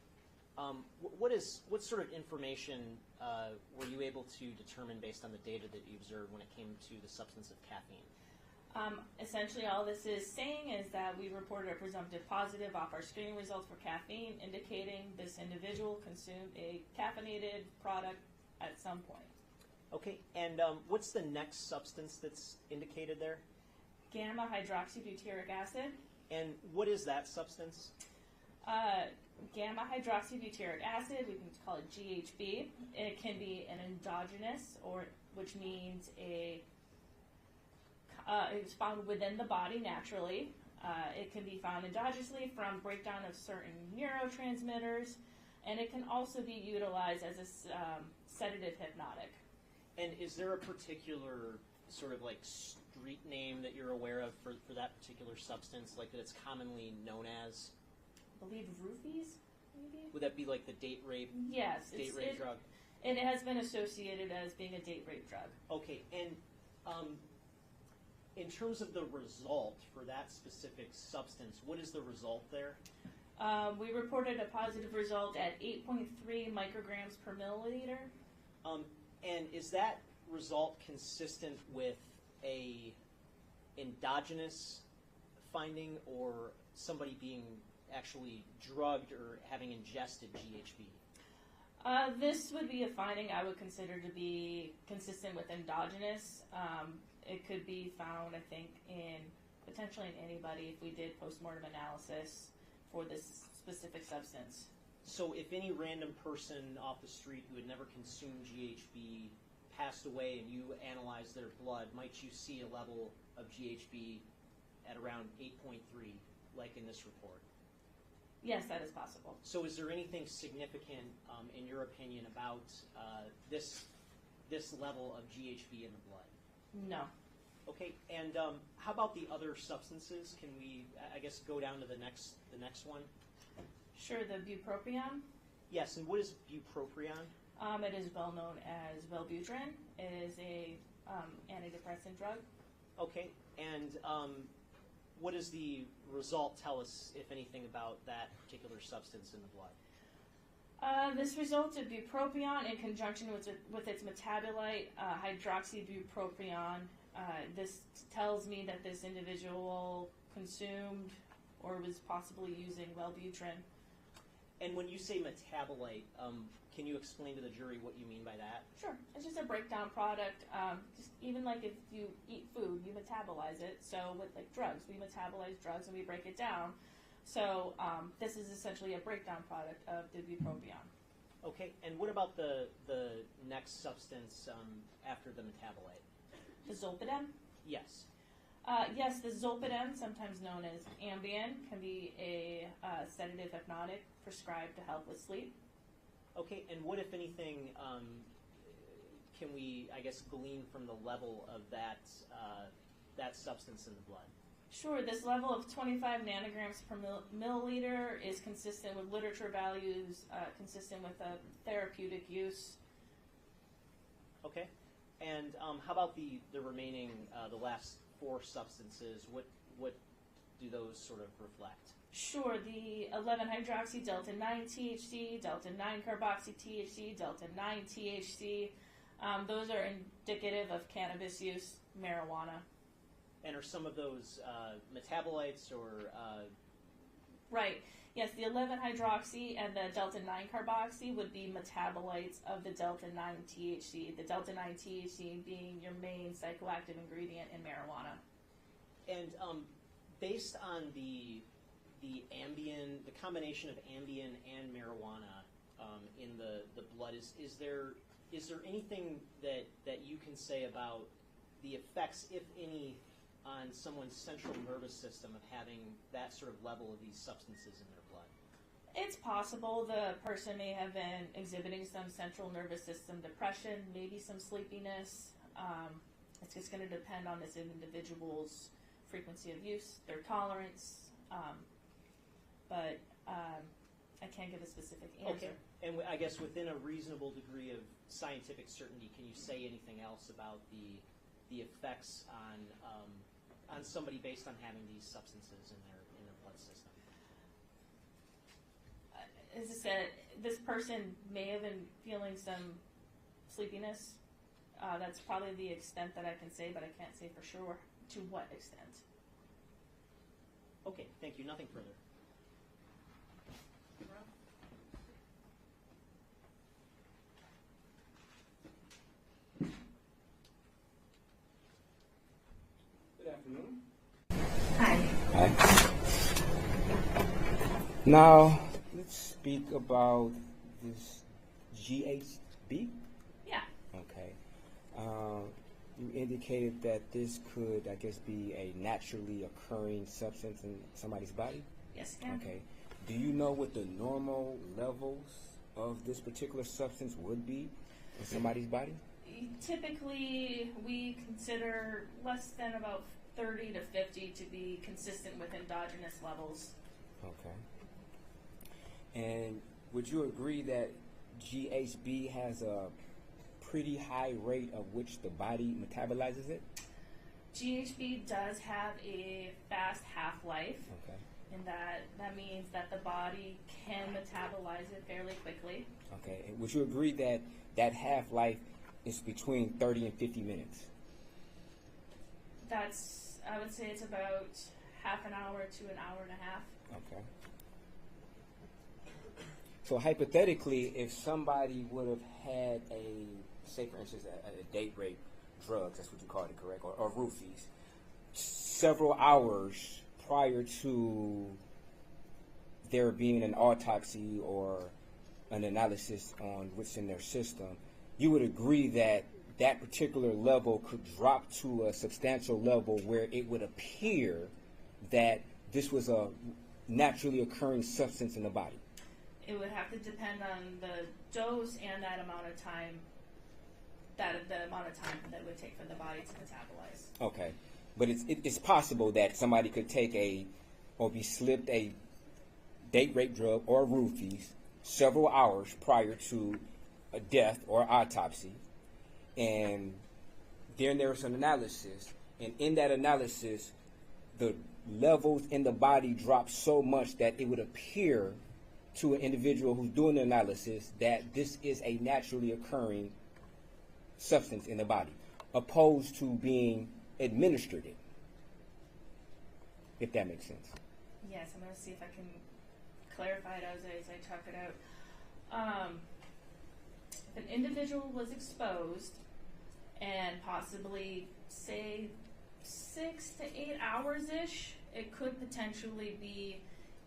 what sort of information were you able to determine based on the data that you observed when it came to the substance of caffeine? Essentially, all this is saying is that we reported a presumptive positive off our screening results for caffeine, indicating this individual consumed a caffeinated product at some point. Okay, and what's the next substance that's indicated there? Gamma hydroxybutyric acid. And what is that substance? Gamma hydroxybutyric acid, we can call it GHB. It can be an endogenous, which means it's found within the body naturally. It can be found endogenously from breakdown of certain neurotransmitters, and it can also be utilized as a sedative hypnotic. And is there a particular sort of like street name that you're aware of for that particular substance, like that it's commonly known as? I believe roofies, maybe? Would that be like the date rape? Yes. Date rape drug? And it has been associated as being a date rape drug. Okay, and in terms of the result for that specific substance, what is the result there? We reported a positive result at 8.3 micrograms per milliliter. And is that result consistent with a endogenous finding or somebody being actually drugged or having ingested GHB? This would be a finding I would consider to be consistent with endogenous. It could be found, I think, potentially in anybody if we did postmortem analysis for this specific substance. So if any random person off the street who had never consumed GHB passed away and you analyzed their blood, might you see a level of GHB at around 8.3, like in this report? Yes, that is possible. So is there anything significant, in your opinion, about this level of GHB in the blood? No. Okay, and how about the other substances? Can we, I guess, go down to the next one? Sure, the bupropion. Yes, and what is bupropion? It is well known as Wellbutrin. It is a antidepressant drug. Okay, and what does the result tell us, if anything, about that particular substance in the blood? This results in bupropion in conjunction with its metabolite, hydroxybupropion. This tells me that this individual consumed or was possibly using Wellbutrin. And when you say metabolite, can you explain to the jury what you mean by that? Sure. It's just a breakdown product. Just even like if you eat food, you metabolize it. So with like drugs, we metabolize drugs and we break it down. So this is essentially a breakdown product of the bupropion. Okay, and what about the next substance after the metabolite? The zolpidem? Yes. Yes, the zolpidem, sometimes known as Ambien, can be a sedative hypnotic prescribed to help with sleep. Okay, and what, if anything, can we, I guess, glean from the level of that substance in the blood? Sure, this level of 25 nanograms per milliliter is consistent with literature values, consistent with a therapeutic use. Okay, and how about the remaining, the last 4 substances? What do those sort of reflect? Sure, the 11-hydroxy delta-9 THC, delta-9 carboxy THC, delta-9 THC. Those are indicative of cannabis use, marijuana. And are some of those metabolites or? Right. Yes, the 11-hydroxy and the delta-9 carboxy would be metabolites of the delta-9 THC. The delta-9 THC being your main psychoactive ingredient in marijuana. And based on the Ambien, the combination of Ambien and marijuana in the blood, is there anything that you can say about the effects, if any, on someone's central nervous system of having that sort of level of these substances in their blood? It's possible the person may have been exhibiting some central nervous system depression, maybe some sleepiness. It's just going to depend on this individual's frequency of use, their tolerance, but I can't give a specific answer. Okay, and I guess within a reasonable degree of scientific certainty, can you say anything else about the effects on somebody based on having these substances in their blood system? As I said, this person may have been feeling some sleepiness. That's probably the extent that I can say, but I can't say for sure to what extent. Okay, thank you. Nothing further. Good afternoon. Hi. Hi. Now, let's speak about this GHB. Yeah. Okay. You indicated that this could, I guess, be a naturally occurring substance in somebody's body? Yes, ma'am. Okay. Do you know what the normal levels of this particular substance would be in somebody's body? Typically, we consider less than about 30 to 50 to be consistent with endogenous levels. Okay. And would you agree that GHB has a pretty high rate of which the body metabolizes it? GHB does have a fast half-life, Okay. and that means that the body can metabolize it fairly quickly. Okay. And would you agree that that half-life is between 30 and 50 minutes? I would say it's about half an hour to an hour and a half. Okay. So hypothetically, if somebody would have had say for instance, a date rape drugs, that's what you call it, correct, or roofies, several hours prior to there being an autopsy or an analysis on what's in their system, you would agree that that particular level could drop to a substantial level where it would appear that this was a naturally occurring substance in the body? It would have to depend on the dose and that amount of time, the amount of time that it would take for the body to metabolize. Okay. But it's possible that somebody could take or be slipped a date rape drug or roofies several hours prior to a death or autopsy, and then there's an analysis, and in that analysis, the levels in the body drop so much that it would appear to an individual who's doing the analysis that this is a naturally occurring substance in the body, opposed to being administered it, if that makes sense. Yes, I'm going to see if I can clarify it as I talk it out. If an individual was exposed and possibly, say, 6 to 8 hours-ish, it could potentially be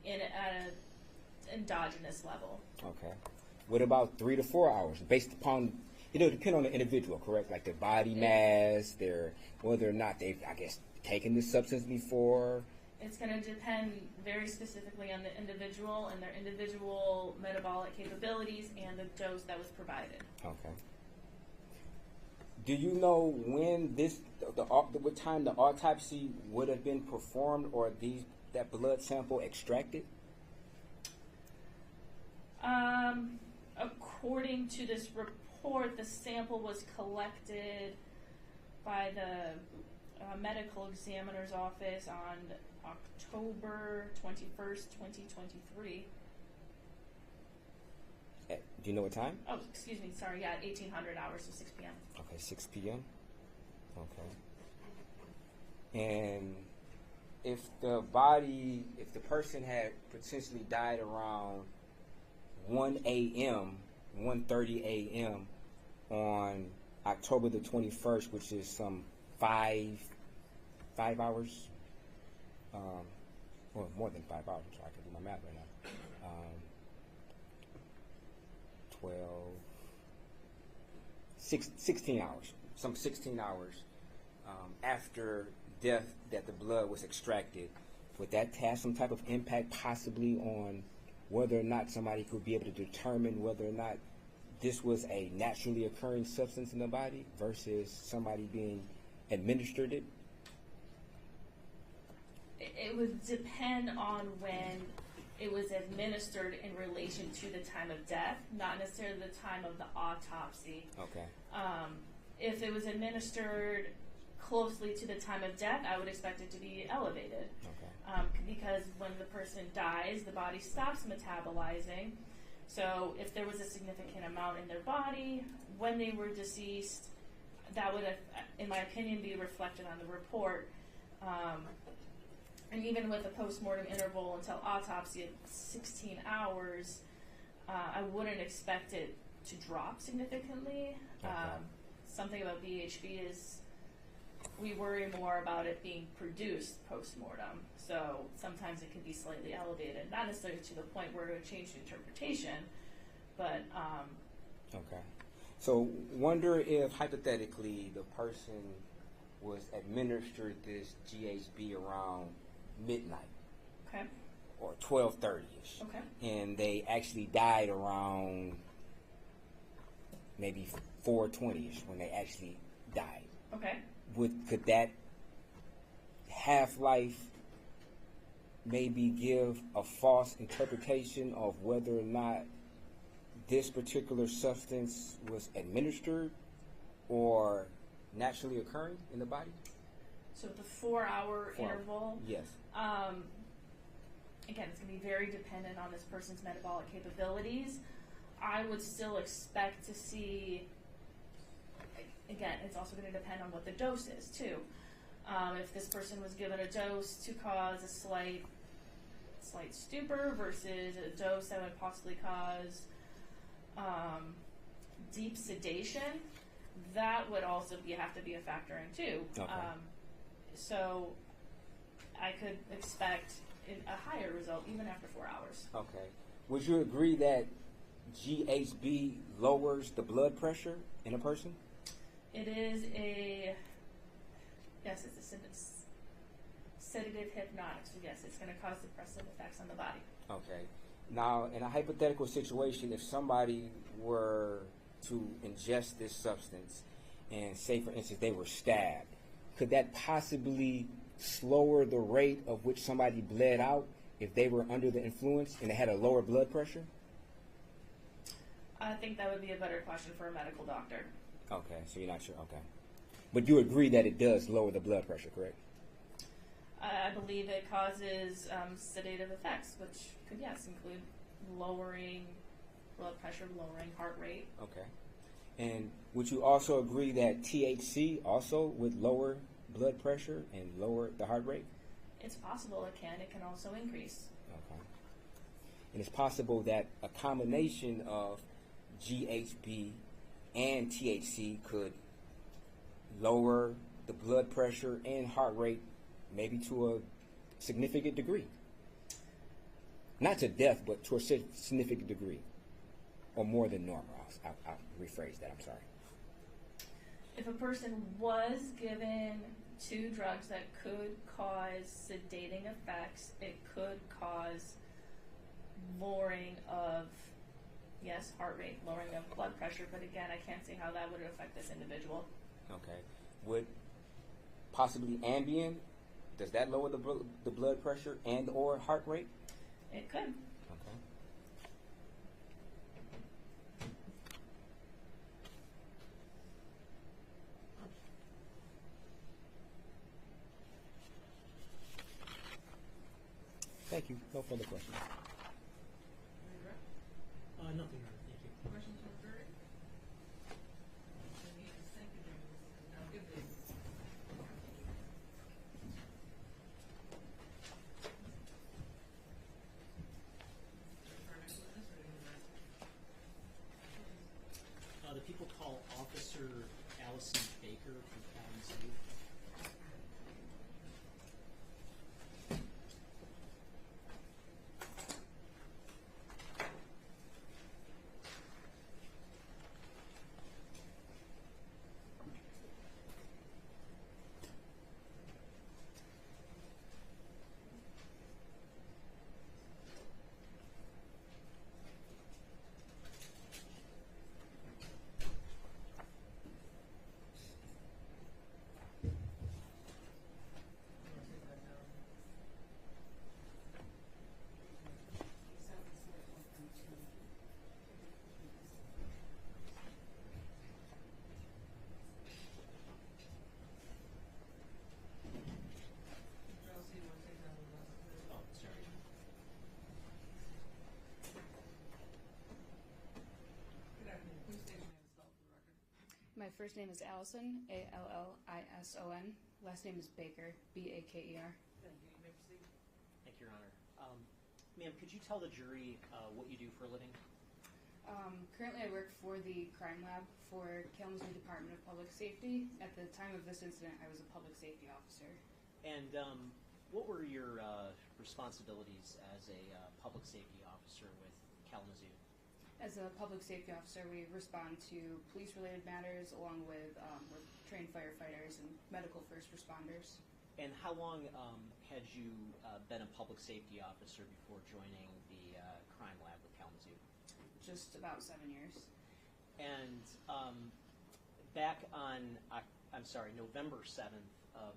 at an endogenous level. Okay. What about 3 to 4 hours? Based upon, depend on the individual, correct? Like their body mass, whether or not they've, I guess, taken this substance before. It's going to depend very specifically on the individual and their individual metabolic capabilities and the dose that was provided. Okay. Do you know when what time the autopsy would have been performed or that blood sample extracted? According to this report, the sample was collected by the medical examiner's office on October 21st, 2023. Do you know what time? Oh, excuse me, sorry, yeah, 1800 hours, so 6 p.m. Okay, 6 p.m. Okay. And if the person had potentially died around 1 a.m., 1:30 a.m. on October the 21st, which is some 5 hours, or more than 5 hours, so I can do my math right now. 16 hours, some 16 hours after death that the blood was extracted. Would that have some type of impact possibly on whether or not somebody could be able to determine whether or not this was a naturally occurring substance in the body versus somebody being administered it? It would depend on when it was administered in relation to the time of death, not necessarily the time of the autopsy. Okay. If it was administered closely to the time of death, I would expect it to be elevated. Okay. Because when the person dies, the body stops metabolizing. So if there was a significant amount in their body when they were deceased, that would, in my opinion, be reflected on the report. And even with a postmortem interval until autopsy of 16 hours, I wouldn't expect it to drop significantly. Okay. Something about BHB is we worry more about it being produced postmortem. So sometimes it can be slightly elevated, not necessarily to the point where it would change the interpretation, but Okay. So wonder if hypothetically the person was administered this GHB around midnight okay, or 12:30ish, okay, and they actually died around maybe 4:20ish when they actually died. Okay. Could that half-life maybe give a false interpretation of whether or not this particular substance was administered or naturally occurring in the body? So the 4-hour 4 hour. interval. Yes. Again, it's going to be very dependent on this person's metabolic capabilities. I would still expect to see, again, it's also going to depend on what the dose is, too. If this person was given a dose to cause a slight stupor versus a dose that would possibly cause deep sedation, that would also have to be a factor in, too. Okay. So I could expect a higher result even after 4 hours. Okay. Would you agree that GHB lowers the blood pressure in a person? It is yes, it's a sedative hypnotic. So yes, it's going to cause depressive effects on the body. Okay. Now, in a hypothetical situation, if somebody were to ingest this substance and say, for instance, they were stabbed, could that possibly slower the rate of which somebody bled out if they were under the influence and they had a lower blood pressure? I think that would be a better question for a medical doctor. Okay, so you're not sure. Okay. But you agree that it does lower the blood pressure, correct? I believe it causes sedative effects, which could, yes, include lowering blood pressure, lowering heart rate. Okay. And would you also agree that THC also would lower blood pressure and lower the heart rate? It's possible it can. It can also increase. Okay. And it's possible that a combination of GHB and THC could lower the blood pressure and heart rate maybe to a significant degree. Not to death, but to a significant degree. Or more than normal. I'll rephrase that. I'm sorry. If a person was given 2 drugs that could cause sedating effects, it could cause lowering of, yes, heart rate, lowering of blood pressure, but again, I can't see how that would affect this individual. Okay. Would possibly Ambien, does that lower the blood pressure and or heart rate? It could. Okay. Thank you. No further questions. Nothing, Your Honor. Thank you. Questions from the jury? Thank you, James. Now give the The people call Officer Allison Baker from Kalamazoo. My first name is Allison, Allison. Last name is Baker, Baker. Thank you. You may proceed. Thank you, Your Honor. Ma'am, could you tell the jury what you do for a living? Currently, I work for the crime lab for Kalamazoo Department of Public Safety. At the time of this incident, I was a public safety officer. And what were your responsibilities as a public safety officer with Kalamazoo? As a public safety officer, we respond to police-related matters along with we're trained firefighters and medical first responders. And how long had you been a public safety officer before joining the crime lab with Kalamazoo? Just about 7 years. And back on, November 7th of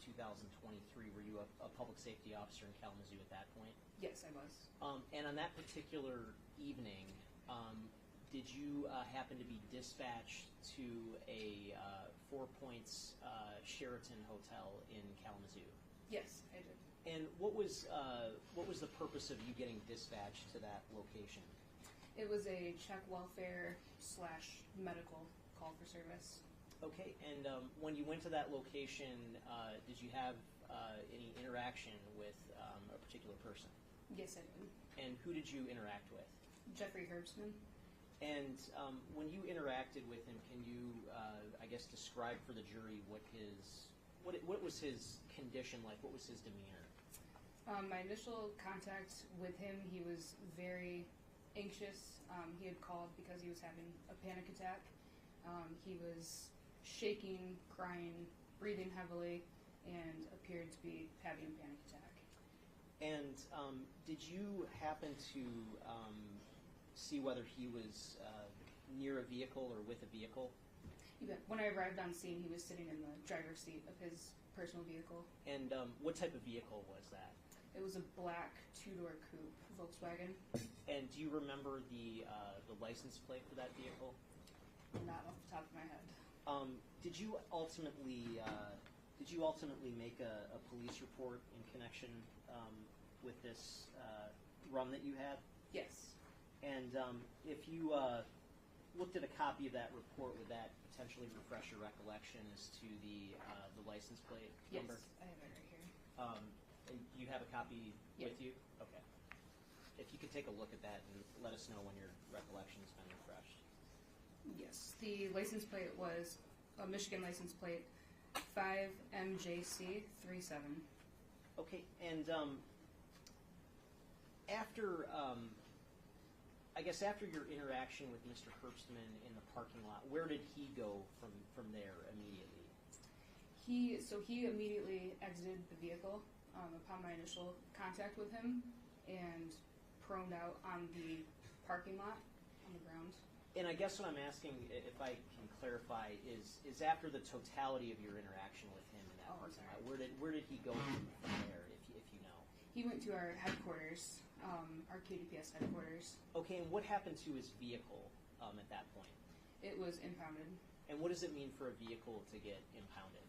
2023, were you a public safety officer in Kalamazoo at that point? Yes, I was. And on that particular evening, did you happen to be dispatched to a Four Points Sheraton Hotel in Kalamazoo? Yes, I did. And what was the purpose of you getting dispatched to that location? It was a check welfare / medical call for service. Okay, and when you went to that location, did you have any interaction with a particular person? Yes, I did. And who did you interact with? Jeffrey Herbstman. And when you interacted with him, can you, I guess, describe for the jury what was his condition like? What was his demeanor? My initial contact with him, he was very anxious. He had called because he was having a panic attack. He was shaking, crying, breathing heavily, and appeared to be having a panic attack. And did you happen to see whether he was near a vehicle or with a vehicle? When I arrived on scene, he was sitting in the driver's seat of his personal vehicle. And what type of vehicle was that? It was a black two-door coupe Volkswagen. And do you remember the license plate for that vehicle? Not off the top of my head. Did you ultimately make a police report in connection with this run that you had? Yes. And if you looked at a copy of that report, would that potentially refresh your recollection as to the license plate number? Yes, I have it right here. And you have a copy Yeah. with you? Okay. If you could take a look at that and let us know when your recollection's been refreshed. Yes, the license plate was a Michigan license plate 5MJC37. Okay, and after, I guess after your interaction with Mr. Herbstman in the parking lot, where did he go from there immediately? He immediately exited the vehicle upon my initial contact with him and proned out on the parking lot on the ground. And I guess what I'm asking, if I can clarify, is after the totality of your interaction with him in that parking lot, where did he go from there, if you know? He went to our headquarters, our KDPS headquarters. Okay, and what happened to his vehicle at that point? It was impounded. And what does it mean for a vehicle to get impounded?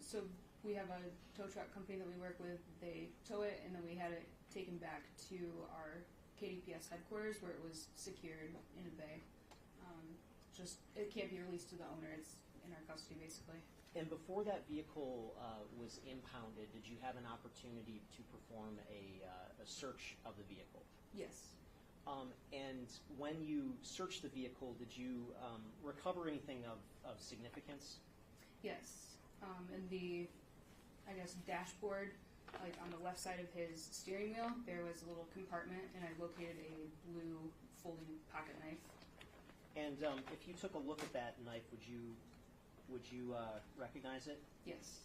So we have a tow truck company that we work with. They tow it, and then we had it taken back to our KDPS headquarters where it was secured in a bay. It can't be released to the owner. It's in our custody, basically. And before that vehicle was impounded, did you have an opportunity to perform a search of the vehicle? Yes. And when you searched the vehicle, did you recover anything of significance? Yes. In the, I guess, dashboard, like on the left side of his steering wheel, there was a little compartment, and I located a blue folding pocket knife. And if you took a look at that knife, would you recognize it? Yes.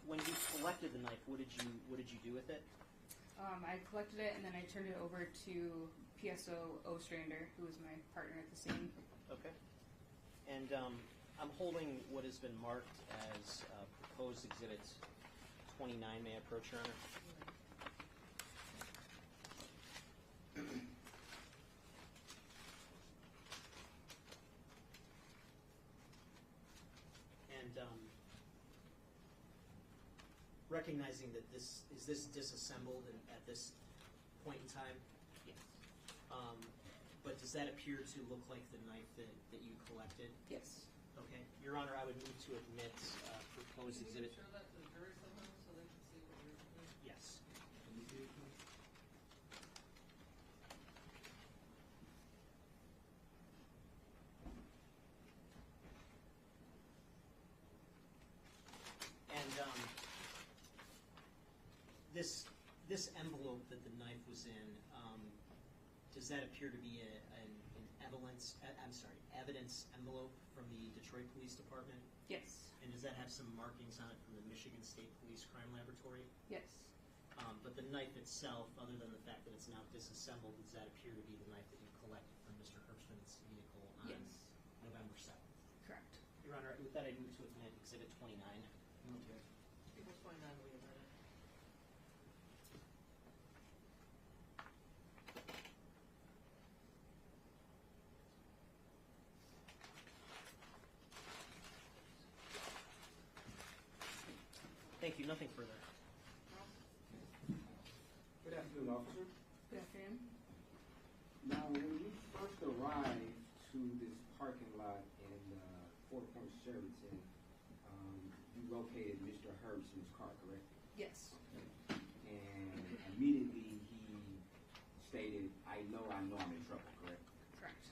When you collected the knife, what did you do with it? I collected it, and then I turned it over to PSO Ostrander, who was my partner at the scene. Okay. And I'm holding what has been marked as proposed exhibit 29. May I approach, Your Honor? And recognizing that this disassembled at this point in time? Yes. But does that appear to look like the knife that you collected? Yes. Okay. Your Honor, I would move to admit proposed exhibit. Can you show that to the jury somehow so they can see what you're doing? Yes. And this envelope that the knife was in, does that appear to be an evidence envelope from the Detroit Police Department? Yes. And does that have some markings on it from the Michigan State Police Crime Laboratory? Yes. But the knife itself, other than the fact that it's now disassembled, does that appear to be the knife that you collected from Mr. Herbstman's vehicle on Yes. that I move to admit Exhibit 29. Okay. People 29 we admitted. Thank you. Nothing further. Good afternoon, officer. Good afternoon. Now, when you first arrived to this parking lot in Four Points, Sheraton, you located Mr. Herbson's car, correct? Yes. And immediately he stated, I know I'm in trouble, correct? Correct.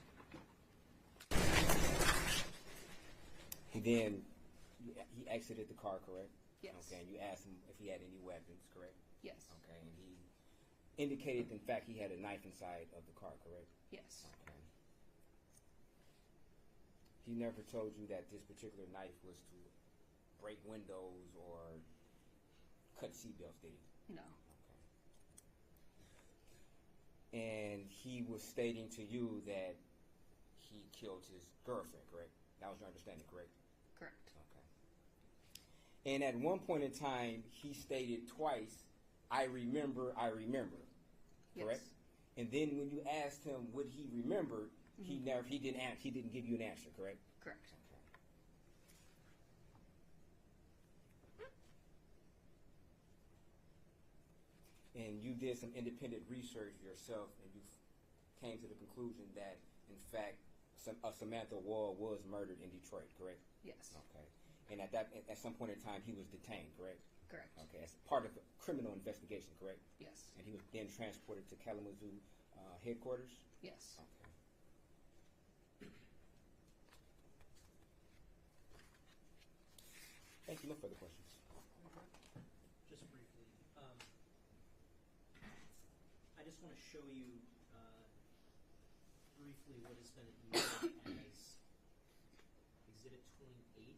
He exited the car, correct? Yes. Okay, and you asked him if he had any weapons, correct? Yes. Okay, and he indicated, in fact, he had a knife inside of the car, correct? Yes. Okay. He never told you that this particular knife was to break windows or cut seatbelts, did he? No. Okay. And he was stating to you that he killed his girlfriend, correct? That was your understanding, correct? Correct. Okay. And at one point in time, he stated twice, I remember, correct? Yes. And then when you asked him what he remembered, he didn't give you an answer, correct? Correct. Okay. And you did some independent research yourself, and you came to the conclusion that, in fact, Samantha Woll was murdered in Detroit, correct? Yes. Okay. And at some point in time, he was detained, correct? Correct. Okay, as part of a criminal investigation, correct? Yes. And he was then transported to Kalamazoo headquarters? Yes. Okay. Thank you. No further questions. Just briefly, I just want to show you briefly what has been admitted as Exhibit 28.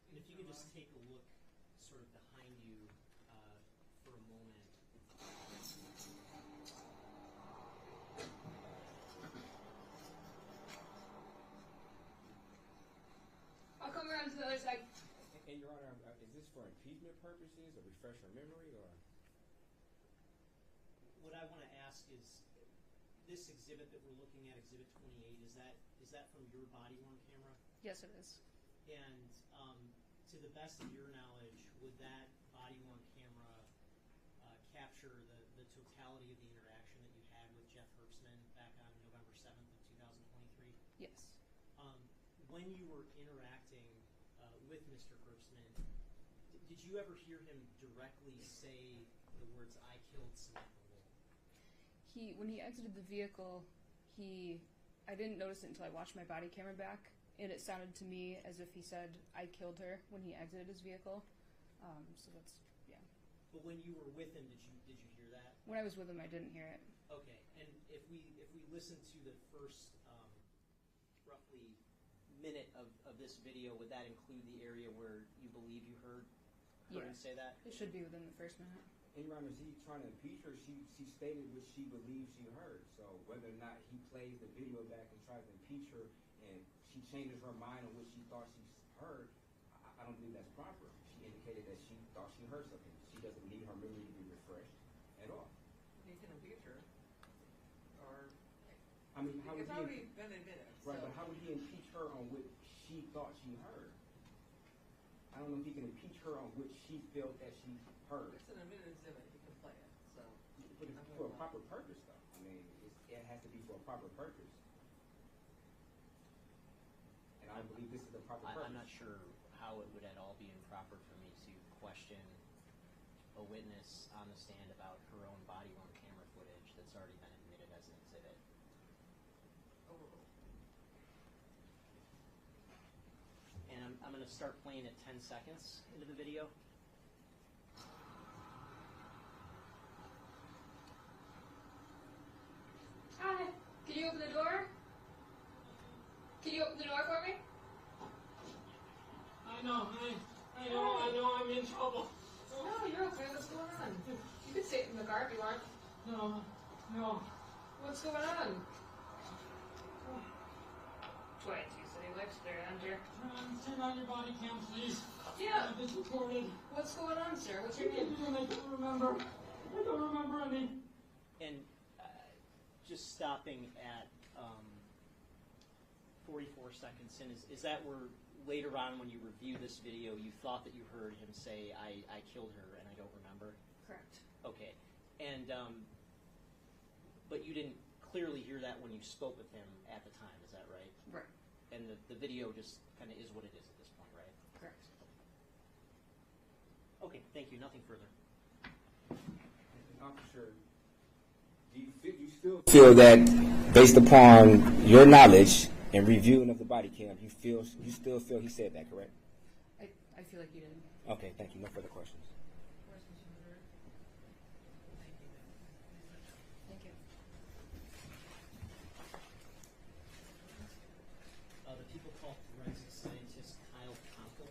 And if you could just take a look sort of behind you for a moment. I'll come around to the other side. And Your Honor, is this for impeachment purposes or refresh your memory, or? What I want to ask is, this exhibit that we're looking at, Exhibit 28, is that from your body-worn camera? Yes, it is. And to the best of your knowledge, would that body-worn camera capture the totality of the interaction that you had with Jeff Herbstman back on November 7th of 2023? Yes. When you were interacting with Mr. Herbstman, did you ever hear him directly say the words, I killed Samantha Woll? When he exited the vehicle, I didn't notice it until I watched my body camera back, and it sounded to me as if he said, I killed her when he exited his vehicle. So that's, yeah. But when you were with him, did you hear that? When I was with him, I didn't hear it. Okay, and if we listen to the first roughly minute of this video, would that include the area where you believe you heard him say that? It should be within the first minute. And Your Honor, is he trying to impeach her? She stated what she believes she heard. So whether or not he plays the video back and tries to impeach her and she changes her mind on what she thought she heard, I don't believe that's proper. She indicated that she thought she heard something. She doesn't need her memory to be refreshed at all. You can impeach her, or I mean, how would it's he? already been admitted. Right, so. but how would he impeach her on what she thought she heard? I don't know if he can impeach her on what she felt that she heard. It's an admitted exhibit. You can play it. So. But it's for a proper purpose, though. I mean, it has to be for a proper purpose. And I believe this is the proper purpose. I'm not sure how it would at all be improper for me to question a witness on the stand about her own body-worn camera footage that's already been admitted as an exhibit. And I'm going to start playing at 10 seconds into the video. Hi. Can you open the door? Can you open the door for me? I know I'm in trouble. No, you're okay. What's going on? You can sit in the car if you want. No. What's going on? 22 City Licks, they're under. Turn on your body cam, please. Yeah. It's recorded. What's going on, sir? What's your name? I don't remember. I don't remember any. And just stopping at 44 seconds in, is that where later on when you review this video you thought that you heard him say, I killed her and I don't remember? Correct. Okay. And, but you didn't clearly hear that when you spoke with him at the time, is that right? Right. And the video just kind of is what it is at this point, right? Correct. Okay, thank you. Nothing further. Officer, do you still feel that based upon your knowledge and reviewing of the body cam, you still feel he said that, correct? I feel like you did. Okay, thank you. No further questions. Questions from the jury? Thank you. Thank you. The people call forensic scientist Kyle Conkle.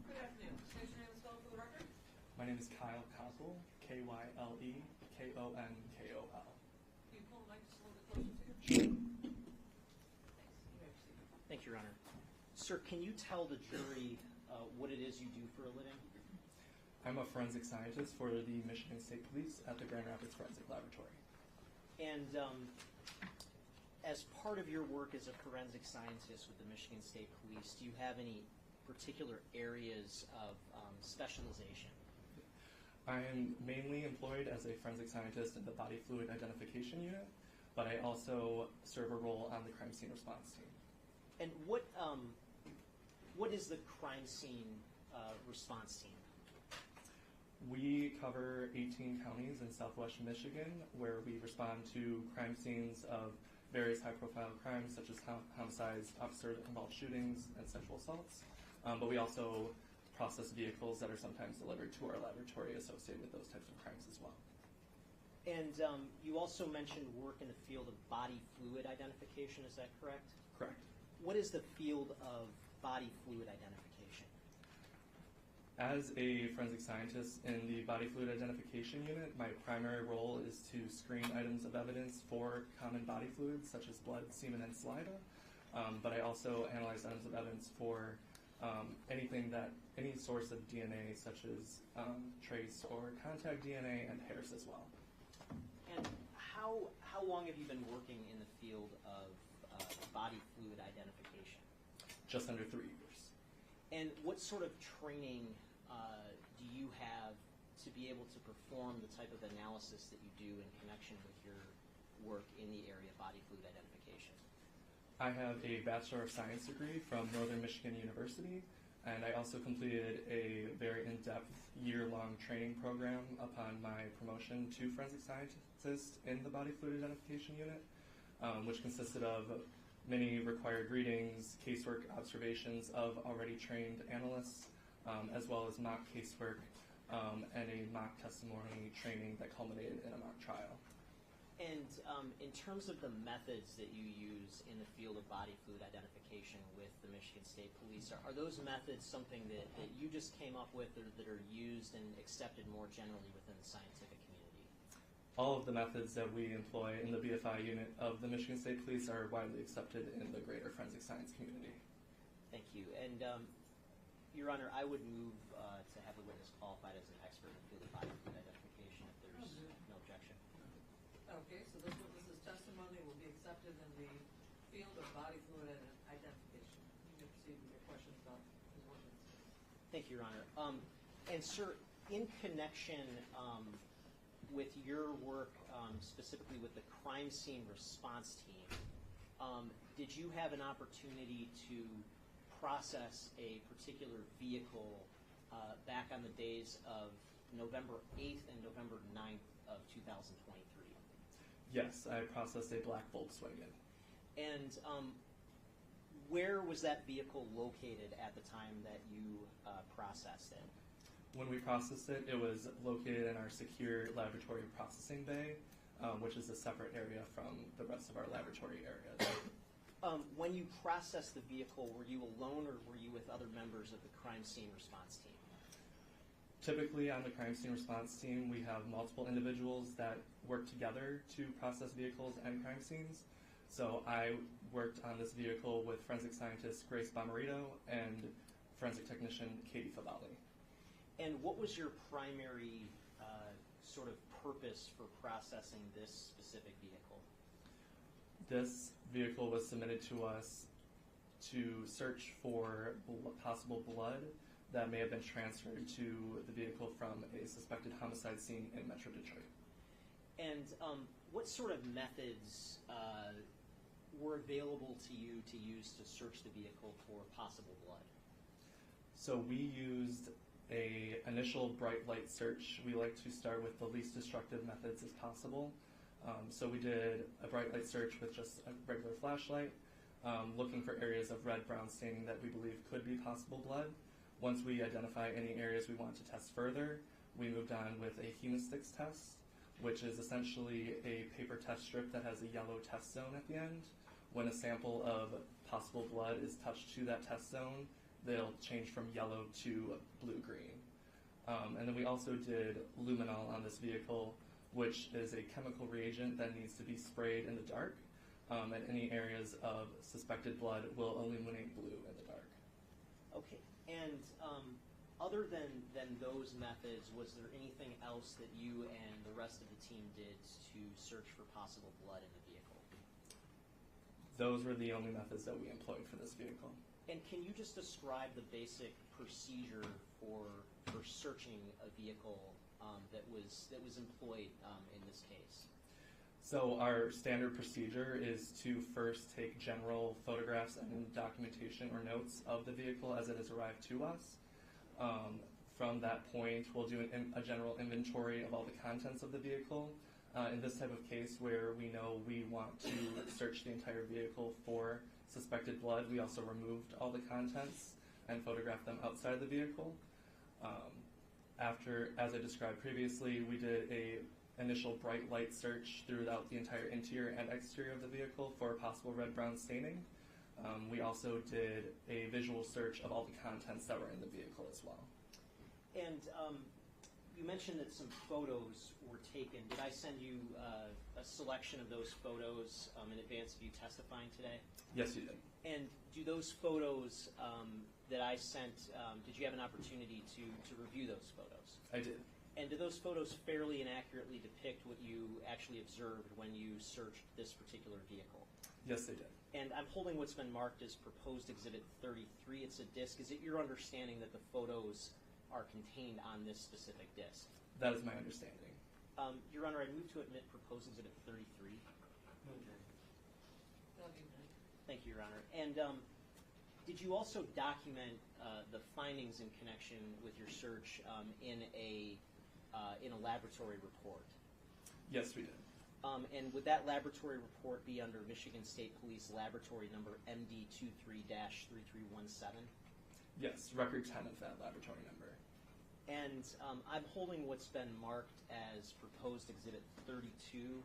Good afternoon. State your name and spell for the record. My name is Kyle Konkol, Kylekonkol. Can you pull the mic just a little bit closer to you? Thanks. You may proceed. Thank you, Your Honor. Sir, can you tell the jury what it is you do for a living? I'm a forensic scientist for the Michigan State Police at the Grand Rapids Forensic Laboratory. And as part of your work as a forensic scientist with the Michigan State Police, do you have any particular areas of specialization? I am mainly employed as a forensic scientist in the Body Fluid Identification Unit, but I also serve a role on the crime scene response team. And what is the crime scene response team? We cover 18 counties in southwest Michigan where we respond to crime scenes of various high-profile crimes such as homicides, officer-involved shootings, and sexual assaults. But we also process vehicles that are sometimes delivered to our laboratory associated with those types of crimes as well. And you also mentioned work in the field of body fluid identification, is that correct? Correct. What is the field of body fluid identification? As a forensic scientist in the Body Fluid Identification Unit, my primary role is to screen items of evidence for common body fluids such as blood, semen, and saliva. But I also analyze items of evidence for any source of DNA such as trace or contact DNA and hairs as well. And how long have you been working in the field of body fluid identification? Just under 3 years. And what sort of training do you have to be able to perform the type of analysis that you do in connection with your work in the area of body fluid identification? I have a Bachelor of Science degree from Northern Michigan University, and I also completed a very in-depth year-long training program upon my promotion to forensic scientist in the Body Fluid Identification Unit, which consisted of many required readings, casework observations of already trained analysts, as well as mock casework and a mock testimony training that culminated in a mock trial. And in terms of the methods that you use in the field of body fluid identification with the Michigan State Police, are those methods something that you just came up with or that are used and accepted more generally within the scientific community? All of the methods that we employ in the BFI unit of the Michigan State Police are widely accepted in the greater forensic science community. Thank you. And Your Honor, I would move to have the witness qualified as an expert in the field of body fluid identification if there's no objection. Okay, so this witness's testimony will be accepted in the field of body fluid identification. You can proceed with your questions about his work. Thank you, Your Honor. And sir, in connection with your work specifically with the crime scene response team, did you have an opportunity to process a particular vehicle back on the days of November 8th and November 9th of 2023? Yes, I processed a black Volkswagen. And where was that vehicle located at the time that you processed it? When we processed it, it was located in our secure laboratory processing bay, which is a separate area from the rest of our laboratory areas. When you processed the vehicle, were you alone or were you with other members of the crime scene response team? Typically on the crime scene response team, we have multiple individuals that work together to process vehicles and crime scenes. So I worked on this vehicle with forensic scientist Grace Bomarito and forensic technician Katie Favalli. And what was your primary sort of purpose for processing this specific vehicle? This vehicle was submitted to us to search for possible blood that may have been transferred to the vehicle from a suspected homicide scene in Metro Detroit. And what sort of methods were available to you to use to search the vehicle for possible blood? So we used a initial bright light search. We like to start with the least destructive methods as possible. So we did a bright light search with just a regular flashlight, looking for areas of red-brown staining that we believe could be possible blood. Once we identify any areas we want to test further, we moved on with a hemosticks test, which is essentially a paper test strip that has a yellow test zone at the end. When a sample of possible blood is touched to that test zone, they'll change from yellow to blue-green. And then we also did luminol on this vehicle, which is a chemical reagent that needs to be sprayed in the dark, and any areas of suspected blood will illuminate blue in the dark. Okay, and other than those methods, was there anything else that you and the rest of the team did to search for possible blood in the vehicle? Those were the only methods that we employed for this vehicle. And can you just describe the basic procedure for searching a vehicle that was employed in this case? So our standard procedure is to first take general photographs and documentation or notes of the vehicle as it has arrived to us. From that point, we'll do a general inventory of all the contents of the vehicle. In this type of case where we know we want to search the entire vehicle for suspected blood, we also removed all the contents and photographed them outside the vehicle. After, as I described previously, we did a initial bright light search throughout the entire interior and exterior of the vehicle for possible red-brown staining. We also did a visual search of all the contents that were in the vehicle as well. And you mentioned that some photos were taken. Did I send you a selection of those photos in advance of you testifying today? Yes, you did. And do those photos that I sent, did you have an opportunity to review those photos? I did. And do those photos fairly and accurately depict what you actually observed when you searched this particular vehicle? Yes, they did. And I'm holding what's been marked as Proposed Exhibit 33. It's a disc. Is it your understanding that the photos are contained on this specific disc? That is my understanding. Your Honor, I move to admit Proposed Exhibit 33. Thank you, Your Honor. And did you also document the findings in connection with your search in a laboratory report? Yes, we did. And would that laboratory report be under Michigan State Police Laboratory number MD23-3317? Yes, record 10 of that laboratory number. And I'm holding what's been marked as Proposed Exhibit 32.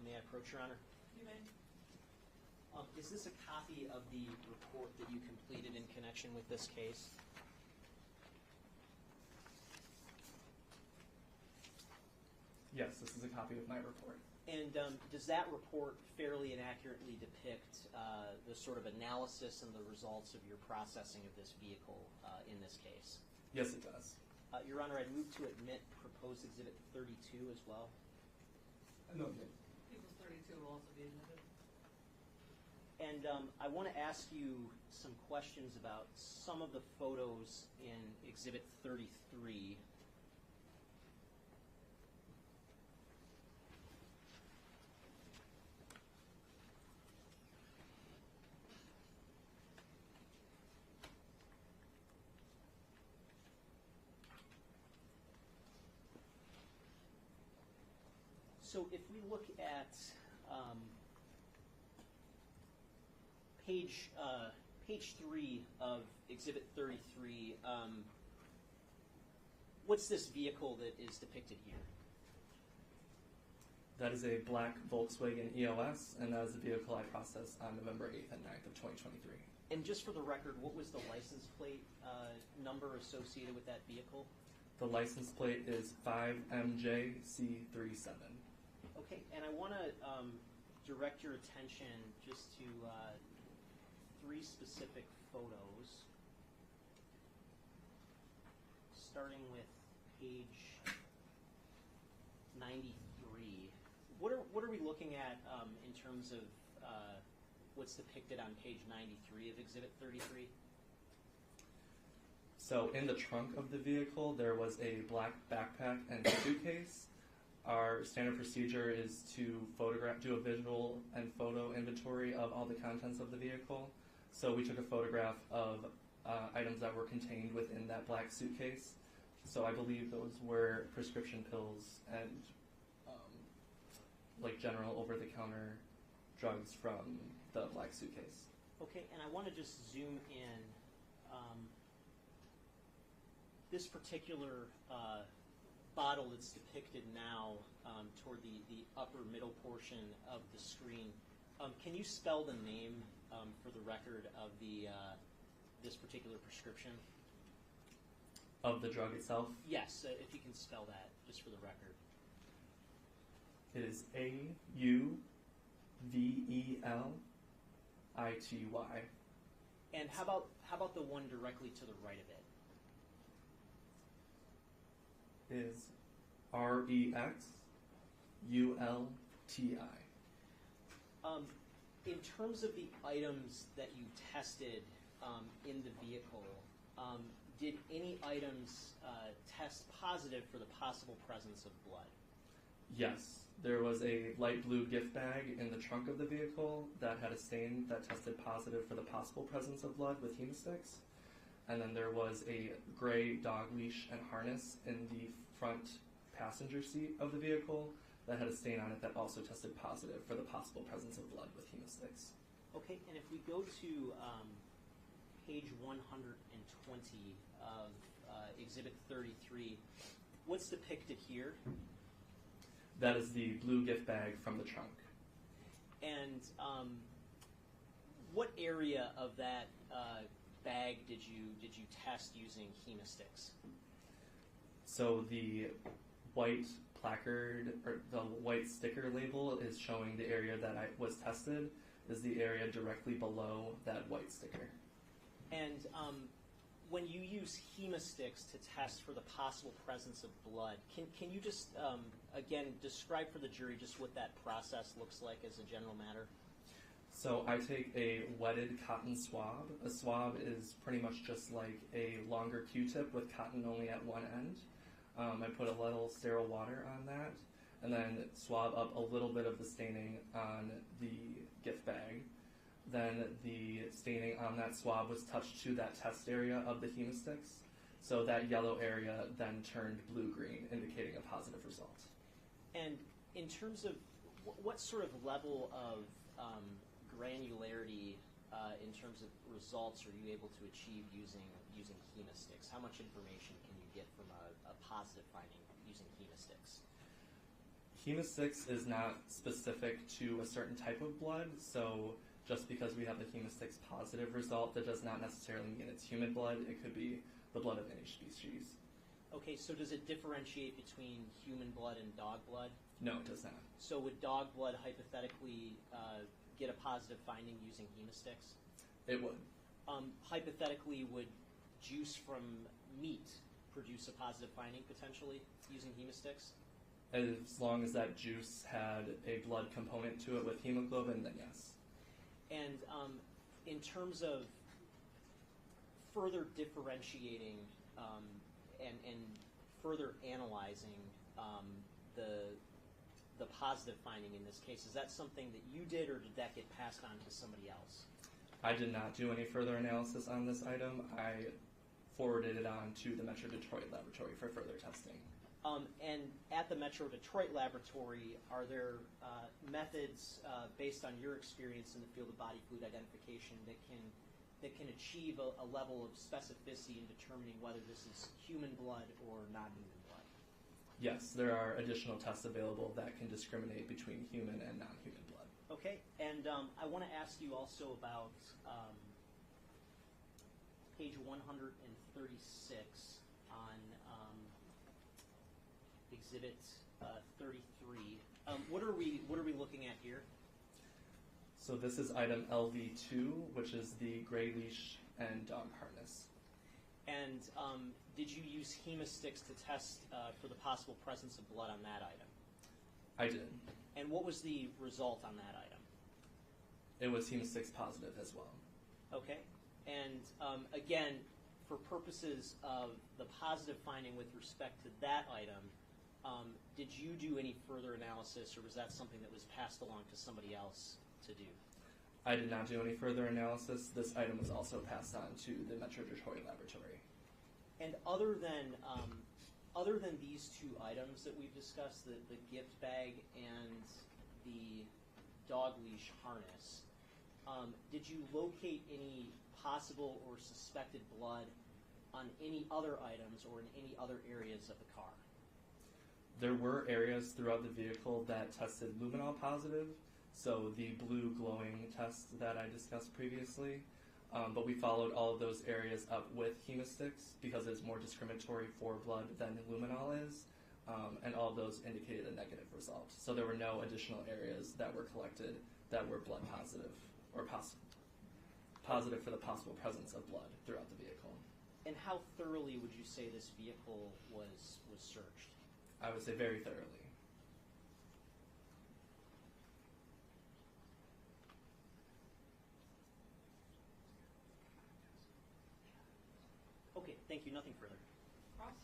May I approach, Your Honor? You may. Is this a copy of the report that you completed in connection with this case? Yes, this is a copy of my report. And does that report fairly and accurately depict the sort of analysis and the results of your processing of this vehicle in this case? Yes, it does. Your Honor, I move to admit Proposed Exhibit 32 as well. No, People's 32 will also be admitted. And I want to ask you some questions about some of the photos in Exhibit 33. So if we look at page 3 of Exhibit 33, what's this vehicle that is depicted here? That is a black Volkswagen EOS, and that is the vehicle I processed on November 8th and 9th of 2023. And just for the record, what was the license plate number associated with that vehicle? The license plate is 5MJC37. Okay, and I want to direct your attention just to 3 specific photos, starting with page 93. What are we looking at in terms of what's depicted on page 93 of Exhibit 33? So in the trunk of the vehicle, there was a black backpack and suitcase. Our standard procedure is to do a visual and photo inventory of all the contents of the vehicle. So we took a photograph of items that were contained within that black suitcase. So I believe those were prescription pills and like general over-the-counter drugs from the black suitcase. Okay, and I want to just zoom in. This particular bottle that's depicted now toward the upper middle portion of the screen, can you spell the name for the record of this particular prescription? Of the drug itself? Yes, if you can spell that, just for the record. It is AUVELITY. And how about the one directly to the right of it? Is REXULTI. In terms of the items that you tested in the vehicle, did any items test positive for the possible presence of blood? Yes. There was a light blue gift bag in the trunk of the vehicle that had a stain that tested positive for the possible presence of blood with hemosticks. And then there was a gray dog leash and harness in the front passenger seat of the vehicle that had a stain on it that also tested positive for the possible presence of blood with hemosticks. Okay, and if we go to page 120 of Exhibit 33, what's depicted here? That is the blue gift bag from the trunk. And what area of that bag did you test using hemosticks? So the white placard, or the white sticker label is showing the area that was tested is the area directly below that white sticker. And when you use hemosticks to test for the possible presence of blood, can you just, again, describe for the jury just what that process looks like as a general matter? So I take a wetted cotton swab. A swab is pretty much just like a longer Q-tip with cotton only at one end. I put a little sterile water on that and then swab up a little bit of the staining on the gift bag. Then the staining on that swab was touched to that test area of the hemosticks. So that yellow area then turned blue-green, indicating a positive result. And in terms of what sort of level of granularity in terms of results are you able to achieve using hemosticks? How much information can you get from a positive finding using hemosticks? Hemosticks is not specific to a certain type of blood, so just because we have the hemosticks positive result, that does not necessarily mean it's human blood. It could be the blood of any species. Okay, so does it differentiate between human blood and dog blood? No, it does not. So would dog blood hypothetically get a positive finding using hemosticks? It would. Hypothetically, would juice from meat produce a positive finding potentially using hemosticks? As long as that juice had a blood component to it with hemoglobin, then yes. And in terms of further differentiating and further analyzing the positive finding in this case, is that something that you did, or did that get passed on to somebody else? I did not do any further analysis on this item. I forwarded it on to the Metro Detroit laboratory for further testing. And at the Metro Detroit laboratory, are there methods based on your experience in the field of body fluid identification that can achieve a level of specificity in determining whether this is human blood or non-human blood? Yes, there are additional tests available that can discriminate between human and non-human blood. Okay, and I want to ask you also about page 136 on Exhibit 33. What are we looking at here? So this is item LV2, which is the gray leash and dog harness. And did you use hemosticks to test for the possible presence of blood on that item? I did. And what was the result on that item? It was hemosticks positive as well. Okay. And again, for purposes of the positive finding with respect to that item, did you do any further analysis, or was that something that was passed along to somebody else to do? I did not do any further analysis. This item was also passed on to the Metro Detroit laboratory. And other than these two items that we've discussed, the gift bag and the dog leash harness, did you locate any possible or suspected blood on any other items or in any other areas of the car? There were areas throughout the vehicle that tested luminol positive, so the blue glowing test that I discussed previously, but we followed all of those areas up with hemosticks because it's more discriminatory for blood than luminol is, and all of those indicated a negative result. So there were no additional areas that were collected that were blood positive or positive for the possible presence of blood throughout the vehicle. And how thoroughly would you say this vehicle was searched? I would say very thoroughly. Okay, thank you. Nothing further. Ross?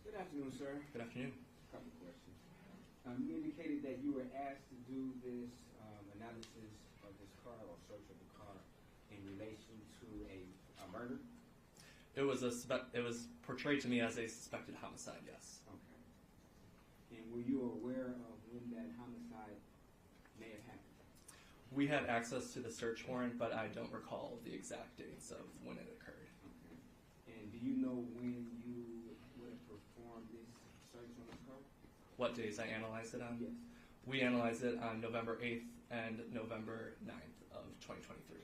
Good afternoon, sir. Good afternoon. A couple questions. You indicated that you were asked to do this analysis of this car or search of the car in relation to a murder. It was portrayed to me as a suspected homicide, yes. Okay. And were you aware of when that homicide may have happened? We had access to the search warrant, but I don't recall the exact dates of when it occurred. Okay. And do you know when you would have performed this search on this car? What days I analyzed it on? Yes. We analyzed it on November 8th and November 9th of 2023.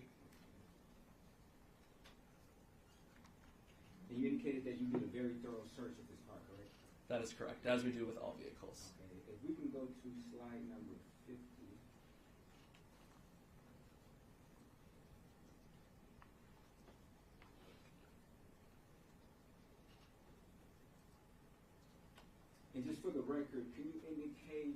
And you indicated that you did a very thorough search of this car, correct? That is correct, as we do with all vehicles. Okay. If we can go to slide number 50. And just for the record, can you indicate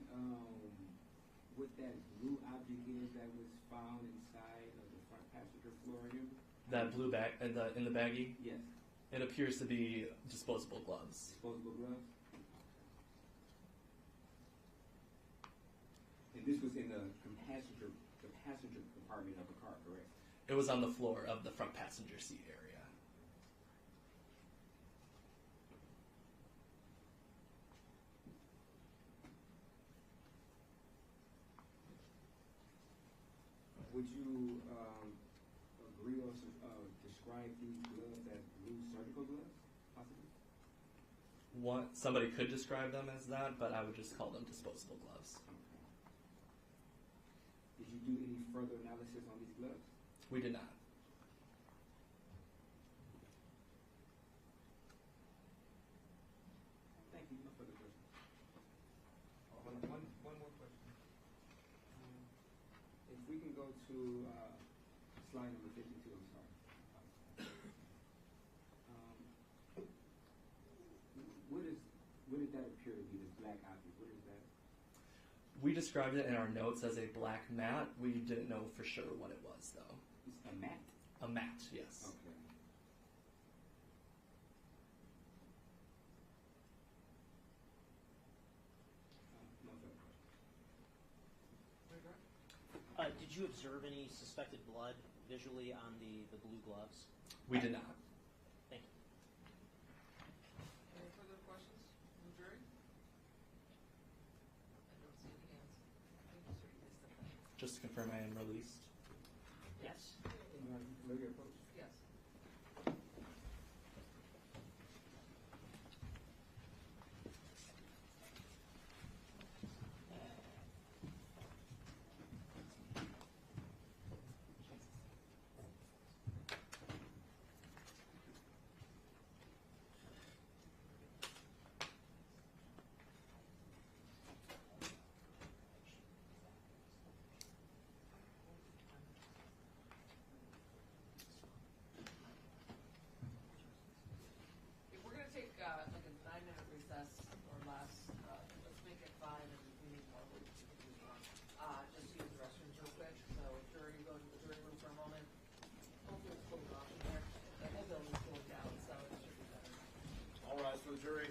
what that blue object is that was found inside of the front passenger floor here? That blue bag in the baggie? Yes. It appears to be disposable gloves. Disposable gloves? And this was in the passenger compartment of the car, correct? It was on the floor of the front passenger seat area. Would you agree or describe these gloves as blue surgical gloves, possibly? Somebody could describe them as that, but I would just call them disposable gloves. Okay. Did you do any further analysis on these gloves? We did not. Thank you. No further questions. One more question. If we can go to slide number 52, I'm sorry. What did that appear to be, this black object? What is that? We described it in our notes as a black mat. We didn't know for sure what it was, though. It's a mat? A mat, yes. Okay. No further questions. Did you observe any suspected blood visually on the blue gloves? We did not. Thank you. just to confirm I am released. Yes. Yes. We're going to take like a 9-minute recess or less. Let's make it 5 and if we need more, we can use more. Just to use the restrooms real quick. So jury, go to the jury room for a moment. Hopefully it's cooling off in there. The whole building's cooling down, so it should be better. All rise for the jury.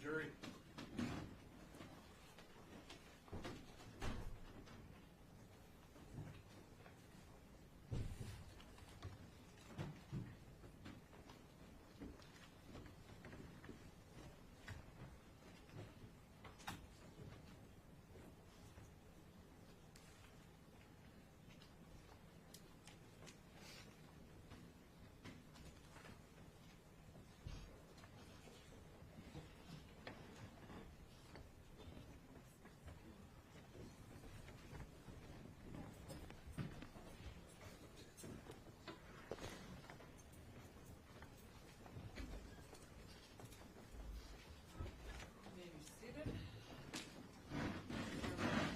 jury. You may be seated.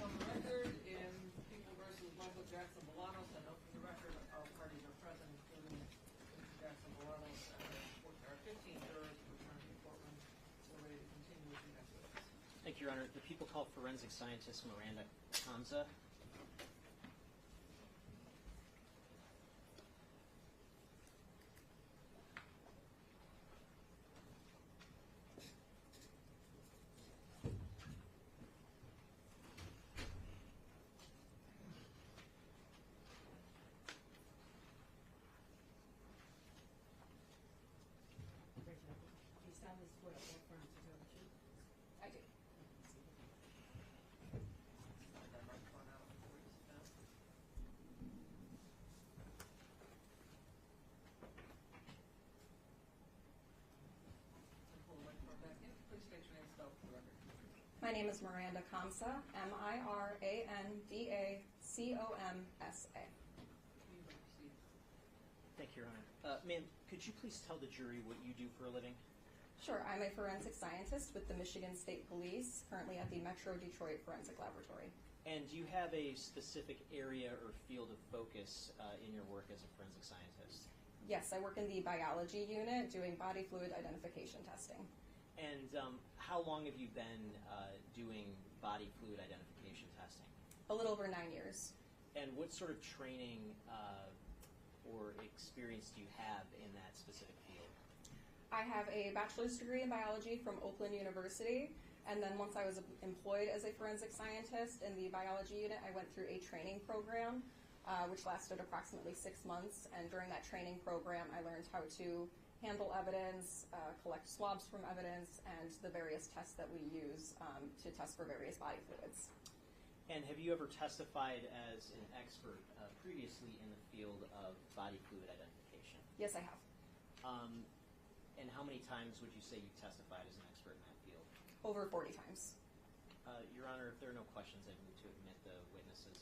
On the record, in People versus Michael Jackson-Bolanos, and open the record, all parties are present, including Mr. Jackson-Bolanos. There are 15 jurors who returned to the courtroom. We're ready to continue with the next witness. Thank you, Your Honor. The people call forensic scientist Miranda Kamza. Do you sound this way all friends together too? I do. Slide that microphone out before you sit down. And pull the microphone back in. Please state your name and spell for the record. My name is Miranda Kamsa, Mirandacomsa. You may proceed. Thank you, Your Honor. Ma'am, could you please tell the jury what you do for a living? Sure, I'm a forensic scientist with the Michigan State Police, currently at the Metro Detroit Forensic Laboratory. And do you have a specific area or field of focus in your work as a forensic scientist? Yes, I work in the biology unit doing body fluid identification testing. And how long have you been doing body fluid identification testing? A little over 9 years. And what sort of training or experience do you have in that specific field? I have a bachelor's degree in biology from Oakland University, and then once I was employed as a forensic scientist in the biology unit, I went through a training program, which lasted approximately 6 months, and during that training program, I learned how to handle evidence, collect swabs from evidence, and the various tests that we use to test for various body fluids. And have you ever testified as an expert previously in the field of body fluid identification? Yes, I have. And how many times would you say you testified as an expert in that field? Over 40 times. Your Honor, if there are no questions, I move to admit the witness as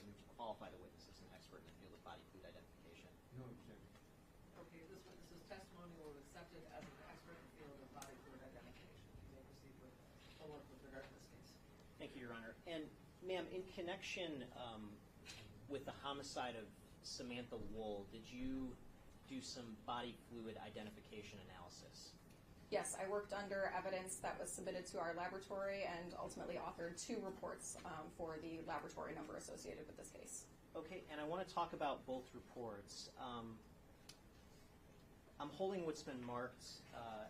move to qualify the witness as an expert in the field of body fluid identification. No objection. Okay, this witness's testimony will be accepted as an expert in the field of body fluid identification. You may proceed with homework with regard to this case. Thank you, Your Honor. And, ma'am, in connection with the homicide of Samantha Woll, did you do some body fluid identification analysis? Yes, I worked under evidence that was submitted to our laboratory and ultimately authored 2 reports for the laboratory number associated with this case. Okay, and I want to talk about both reports. I'm holding what's been marked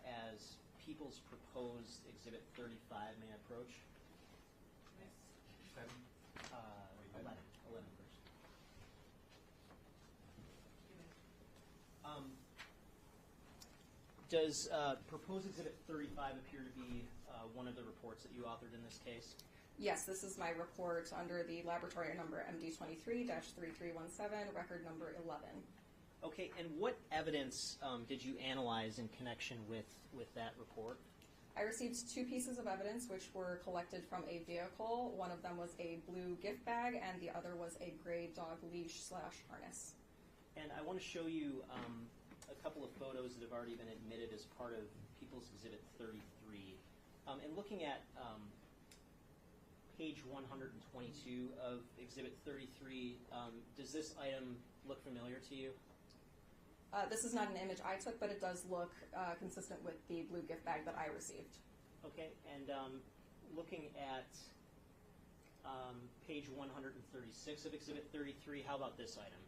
as People's Proposed Exhibit 35. May I approach? 11 first. Does Proposed Exhibit 35 appear to be one of the reports that you authored in this case? Yes, this is my report under the laboratory number MD23-3317, record number 11. Okay, and what evidence did you analyze in connection with that report? I received 2 pieces of evidence which were collected from a vehicle. One of them was a blue gift bag and the other was a gray dog leash / harness. And I want to show you a couple of photos that have already been admitted as part of People's Exhibit 33. And looking at page 122 of Exhibit 33, does this item look familiar to you? This is not an image I took, but it does look consistent with the blue gift bag that I received. Okay, and looking at page 136 of Exhibit 33, how about this item?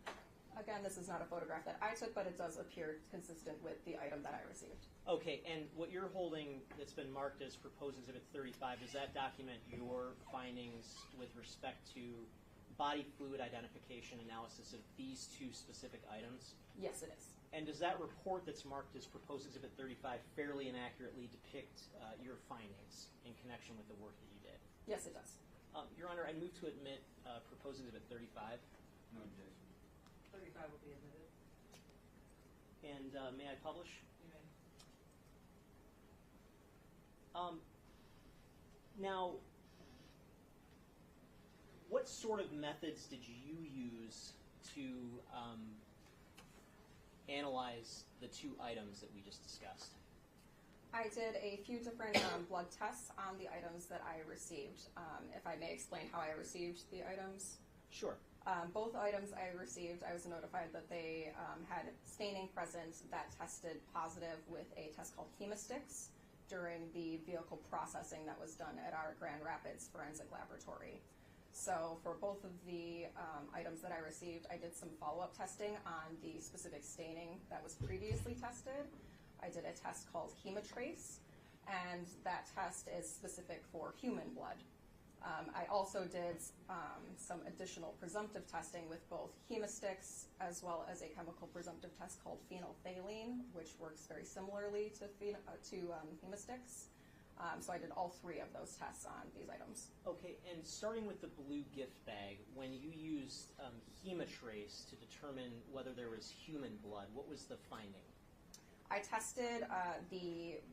Again, this is not a photograph that I took, but it does appear consistent with the item that I received. Okay, and what you're holding that's been marked as proposed exhibit 35, does that document your findings with respect to body fluid identification analysis of these two specific items? Yes, it is. And does that report that's marked as proposed exhibit 35 fairly and accurately depict your findings in connection with the work that you did? Yes, it does. Your Honor, I move to admit proposed exhibit 35. No objection. 35 will be admitted. And may I publish? You may. Now, what sort of methods did you use to analyze the two items that we just discussed? I did a few different blood tests on the items that I received. If I may explain how I received the items. Sure. Both items I received, I was notified that they had staining present that tested positive with a test called Hemostix during the vehicle processing that was done at our Grand Rapids Forensic Laboratory. So for both of the items that I received, I did some follow-up testing on the specific staining that was previously tested. I did a test called Hemotrace, and that test is specific for human blood. I also did some additional presumptive testing with both Hemostix as well as a chemical presumptive test called phenolphthalein, which works very similarly to Hemostix. So I did all three of those tests on these items. Okay, and starting with the blue gift bag, when you used Hemotrace to determine whether there was human blood, what was the finding? I tested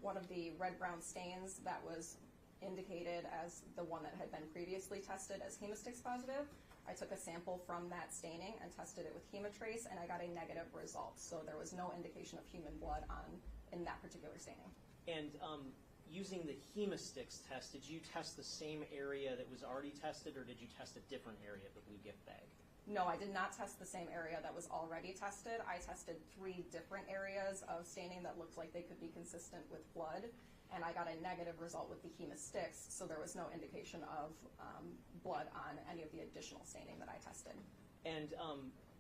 one of the red-brown stains that was indicated as the one that had been previously tested as Hemostix positive. I took a sample from that staining and tested it with Hemotrace, and I got a negative result. So there was no indication of human blood in that particular staining. And using the Hemostix test, did you test the same area that was already tested, or did you test a different area of the blue gift bag? No, I did not test the same area that was already tested. I tested 3 different areas of staining that looked like they could be consistent with blood, and I got a negative result with the Hemostix, so there was no indication of blood on any of the additional staining that I tested. And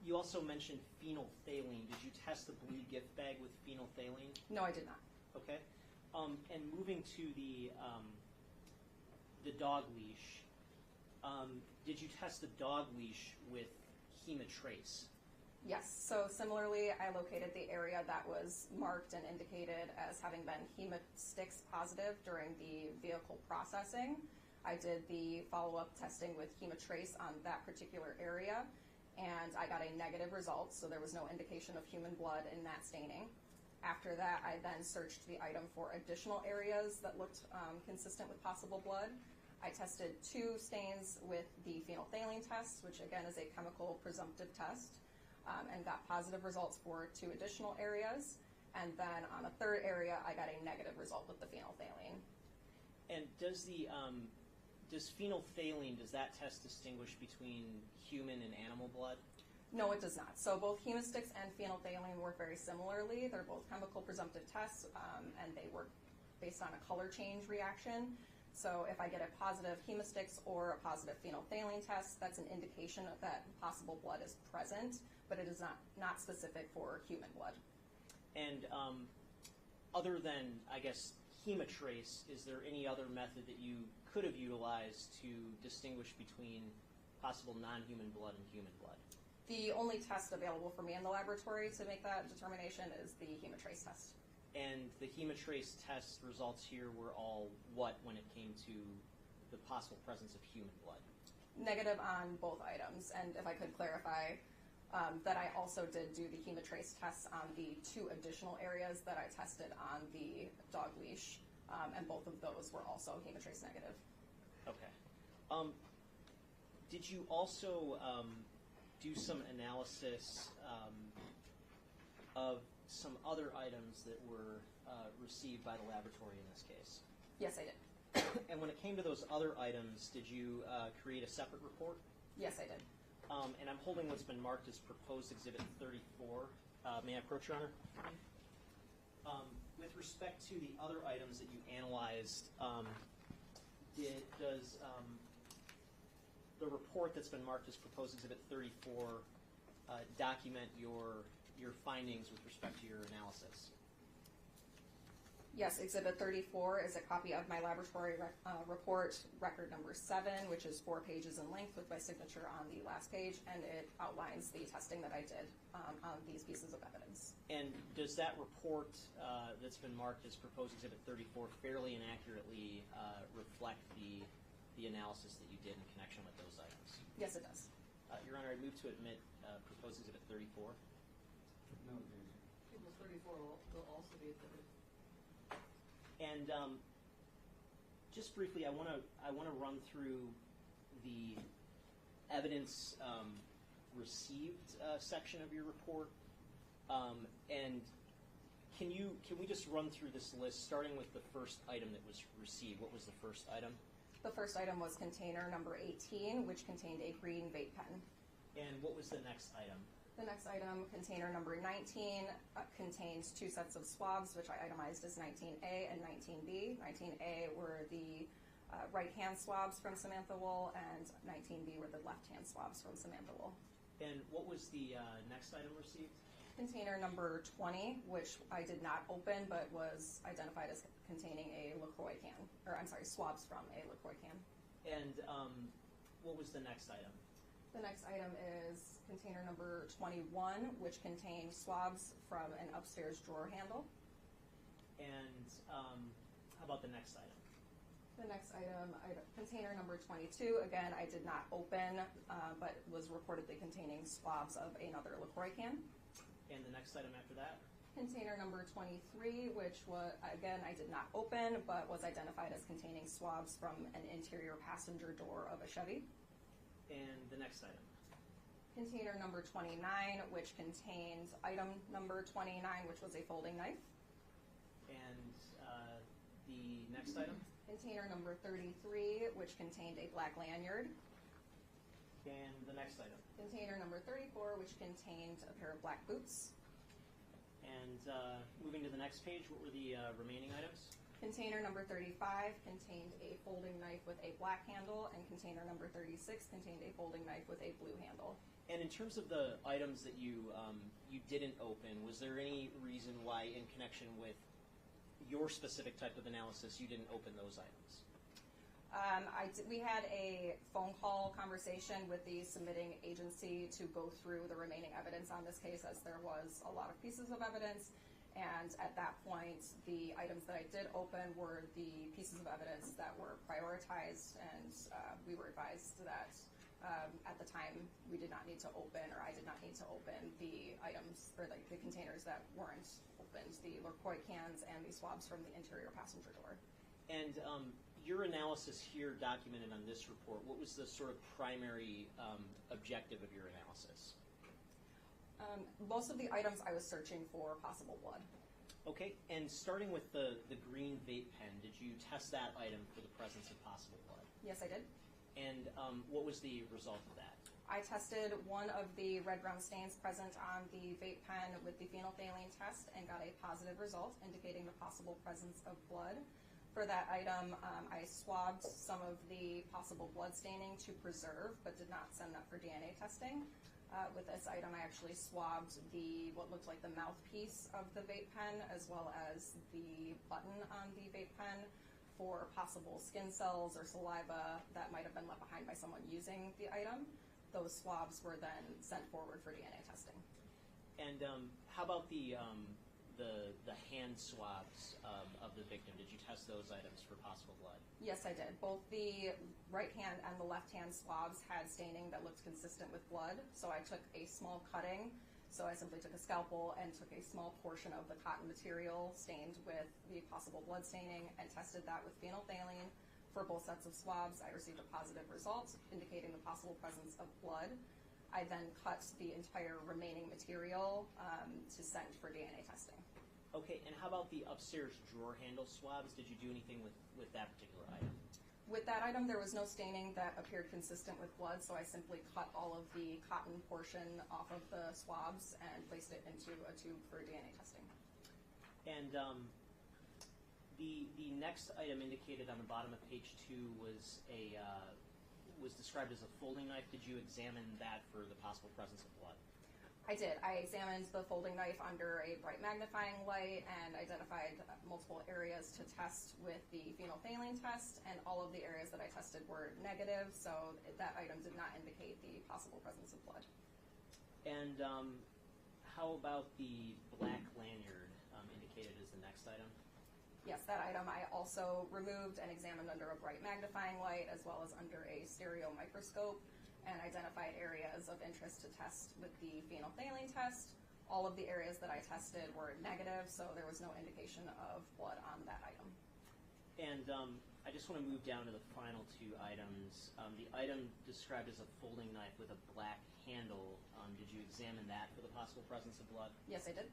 you also mentioned phenolphthalein. Did you test the blue gift bag with phenolphthalein? No, I did not. Okay. And moving to the dog leash, did you test the dog leash with Hemotrace? Yes, so similarly, I located the area that was marked and indicated as having been Hemostix positive during the vehicle processing. I did the follow-up testing with Hemotrace on that particular area, and I got a negative result, so there was no indication of human blood in that staining. After that, I then searched the item for additional areas that looked consistent with possible blood. I tested 2 stains with the phenolphthalein test, which again is a chemical presumptive test, and got positive results for 2 additional areas. And then on a 3rd area, I got a negative result with the phenolphthalein. And does the does phenolphthalein, does that test distinguish between human and animal blood? No, it does not. So both Hemostix and phenolphthalein work very similarly. They're both chemical presumptive tests, and they work based on a color change reaction. So if I get a positive Hemostix or a positive phenolphthalein test, that's an indication that possible blood is present, but it is not specific for human blood. And other than, I guess, Hemotrace, is there any other method that you could have utilized to distinguish between possible non-human blood and human blood? The only test available for me in the laboratory to make that determination is the Hemotrace test. And the Hemotrace test results here were all what when it came to the possible presence of human blood? Negative on both items. And if I could clarify, that I also did do the Hemotrace tests on the 2 additional areas that I tested on the dog leash, and both of those were also Hemotrace negative. Okay. Did you also do some analysis of some other items that were received by the laboratory in this case? Yes, I did. And when it came to those other items, did you create a separate report? Yes, I did. And I'm holding what's been marked as proposed exhibit 34. May I approach, Your Honor? With respect to the other items that you analyzed, does the report that's been marked as proposed exhibit 34 document your findings with respect to your analysis? Yes, Exhibit 34 is a copy of my laboratory report, record number 7, which is 4 pages in length with my signature on the last page, and it outlines the testing that I did on these pieces of evidence. And does that report that's been marked as proposed Exhibit 34 fairly and accurately reflect the analysis that you did in connection with those items? Yes, it does. Your Honor, I move to admit proposed Exhibit 34. Exhibit 34 will also be admitted. And just briefly, I want to run through the evidence received section of your report. And can we just run through this list, starting with the first item that was received? What was the first item? The first item was container number 18, which contained a green vape pen. And what was the next item? The next item, container number 19, contains 2 sets of swabs, which I itemized as 19A and 19B. 19A were the right-hand swabs from Samantha Woll, and 19B were the left-hand swabs from Samantha Woll. And what was the next item received? Container number 20, which I did not open, but was identified as containing a LaCroix can, or I'm sorry, swabs from a LaCroix can. And what was the next item? The next item is container number 21, which contained swabs from an upstairs drawer handle. And how about the next item? The next item, container number 22, again, I did not open, but was reportedly containing swabs of another LaCroix can. And the next item after that? Container number 23, which was, again, I did not open, but was identified as containing swabs from an interior passenger door of a Chevy. And the next item? Container number 29, which contained item number 29, which was a folding knife. And the next item? Container number 33, which contained a black lanyard. And the next item? Container number 34, which contained a pair of black boots. And moving to the next page, what were the remaining items? Container number 35 contained a folding knife with a black handle, and container number 36 contained a folding knife with a blue handle. And in terms of the items that you didn't open, was there any reason why, in connection with your specific type of analysis, you didn't open those items? We had a phone call conversation with the submitting agency to go through the remaining evidence on this case, as there was a lot of pieces of evidence. And at that point, the items that I did open were the pieces of evidence that were prioritized, and we were advised that at the time we did not need to open, or I did not need to open the items, or the containers that weren't opened, the LaCroix cans and the swabs from the interior passenger door. And your analysis here documented on this report, what was the sort of primary objective of your analysis? Most of the items I was searching for possible blood. Okay, and starting with the green vape pen, did you test that item for the presence of possible blood? Yes, I did. And what was the result of that? I tested one of the red-brown stains present on the vape pen with the phenolphthalein test and got a positive result indicating the possible presence of blood. For that item, I swabbed some of the possible blood staining to preserve, but did not send that for DNA testing. With this item, I actually swabbed what looked like the mouthpiece of the vape pen, as well as the button on the vape pen for possible skin cells or saliva that might have been left behind by someone using the item. Those swabs were then sent forward for DNA testing. And how about the hand swabs of the victim? Did you test those items for possible blood? Yes, I did. Both the right hand and the left hand swabs had staining that looked consistent with blood. So I took a small cutting. So I simply took a scalpel and took a small portion of the cotton material stained with the possible blood staining and tested that with phenolphthalein. For both sets of swabs, I received a positive result indicating the possible presence of blood. I then cut the entire remaining material to send for DNA testing. Okay, and how about the upstairs drawer handle swabs? Did you do anything with that particular item? With that item, there was no staining that appeared consistent with blood, so I simply cut all of the cotton portion off of the swabs and placed it into a tube for DNA testing. And the next item indicated on the bottom of page 2 was was described as a folding knife. Did you examine that for the possible presence of blood? I did. I examined the folding knife under a bright magnifying light and identified multiple areas to test with the phenolphthalein test, and all of the areas that I tested were negative, so that item did not indicate the possible presence of blood. And how about the black lanyard indicated as the next item? Yes, that item I also removed and examined under a bright magnifying light as well as under a stereo microscope, and identified areas of interest to test with the phenolphthalein test. All of the areas that I tested were negative, so there was no indication of blood on that item. And I just want to move down to the final two items. The item described as a folding knife with a black handle, did you examine that for the possible presence of blood? Yes, I did.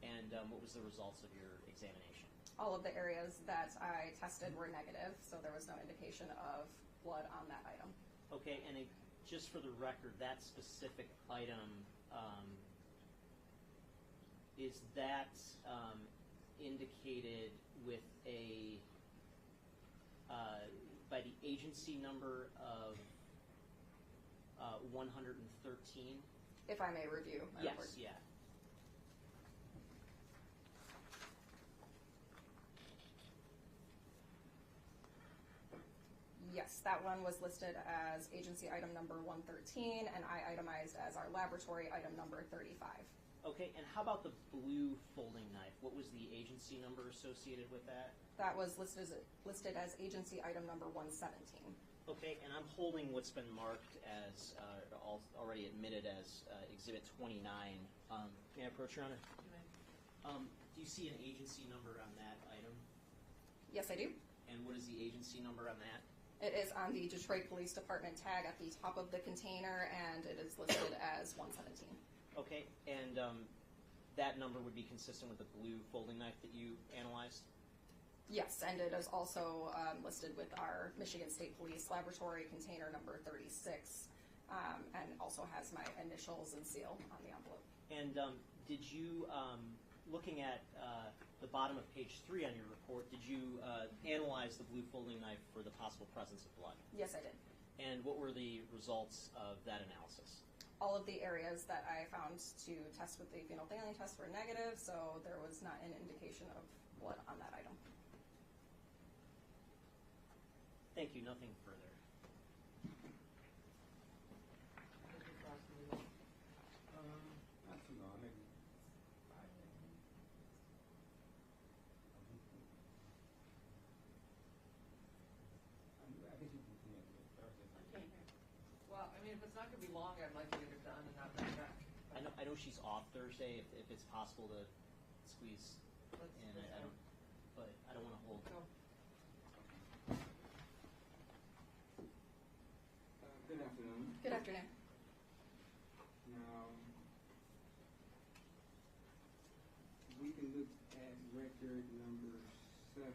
And what was the results of your examination? All of the areas that I tested were negative, so there was no indication of blood on that item. Okay, and just for the record, that specific item, is that indicated with a, by the agency number of 113? If I may review my Yes, report. yeah. Yes, that one was listed as agency item number 113, and I itemized as our laboratory item number 35. Okay, and how about the blue folding knife? What was the agency number associated with that? That was listed as agency item number 117. Okay, and I'm holding what's been marked as already admitted as Exhibit 29. May I approach, Your Honor? Do you see an agency number on that item? Yes, I do. And what is the agency number on that? It is on the Detroit Police Department tag at the top of the container, and it is listed as 117. Okay, and that number would be consistent with the blue folding knife that you analyzed? Yes, and it is also listed with our Michigan State Police Laboratory container number 36, and also has my initials and seal on the envelope. And did you, looking at the bottom of page 3 on your report, did you analyze the blue folding knife for the possible presence of blood? Yes, I did. And what were the results of that analysis? All of the areas that I found to test with the phenolphthalein test were negative, so there was not an indication of blood on that item. Thank you. Nothing further. Not too long, maybe 5 minutes. I guess you can connect with Thursday. Well, I mean, if it's not going to be long, I'd like to get it done and not bring it back. I know she's off Thursday. If it's possible to squeeze in, I don't. But I don't want to hold. No. Good afternoon. Good afternoon. Now, we can look at record number 7,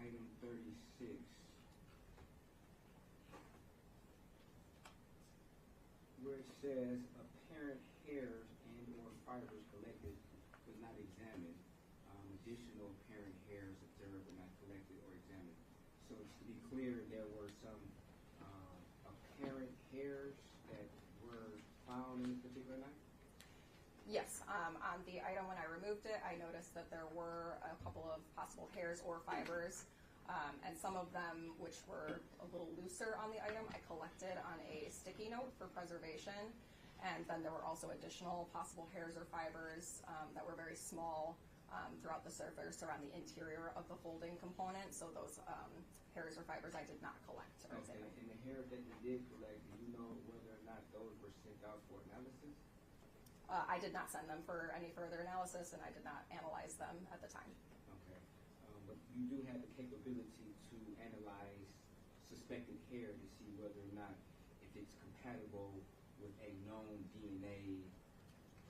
item 36. Where it says apparent hairs and or fibers collected but not examined. Additional apparent hairs observed but not collected or examined. So to be clear, there were some apparent hairs that were found in this particular knife? Yes, on the item when I removed it, I noticed that there were a couple of possible hairs or fibers, and some of them, which were a little looser on the item, I collected on a sticky note for preservation, and then there were also additional possible hairs or fibers that were very small throughout the surface around the interior of the folding component, so those hairs or fibers I did not collect or Okay, examine. and the hairs that you did collect, do you know whether or not those were sent out for analysis? I did not send them for any further analysis, and I did not analyze them at the time. Okay, but you do have the capability to analyze suspected hair to see whether or not if it's compatible with a known DNA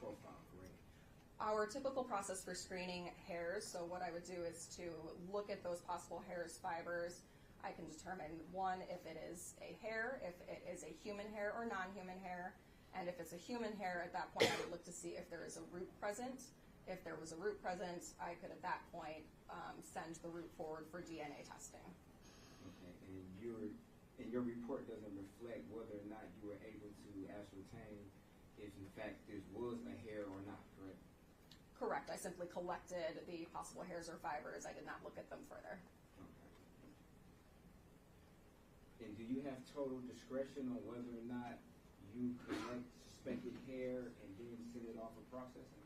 profile, correct? Our typical process for screening hairs, so what I would do is to look at those possible hairs, fibers. I can determine, one, if it is a hair, if it is a human hair or non-human hair, and if it's a human hair, at that point I would look to see if there is a root present. If there was a root present, I could at that point send the root forward for DNA testing. Okay, and you're And your report doesn't reflect whether or not you were able to ascertain if in fact this was a hair or not, correct? Correct. I simply collected the possible hairs or fibers. I did not look at them further. Okay. And do you have total discretion on whether or not you collect suspected hair and then send it off for processing?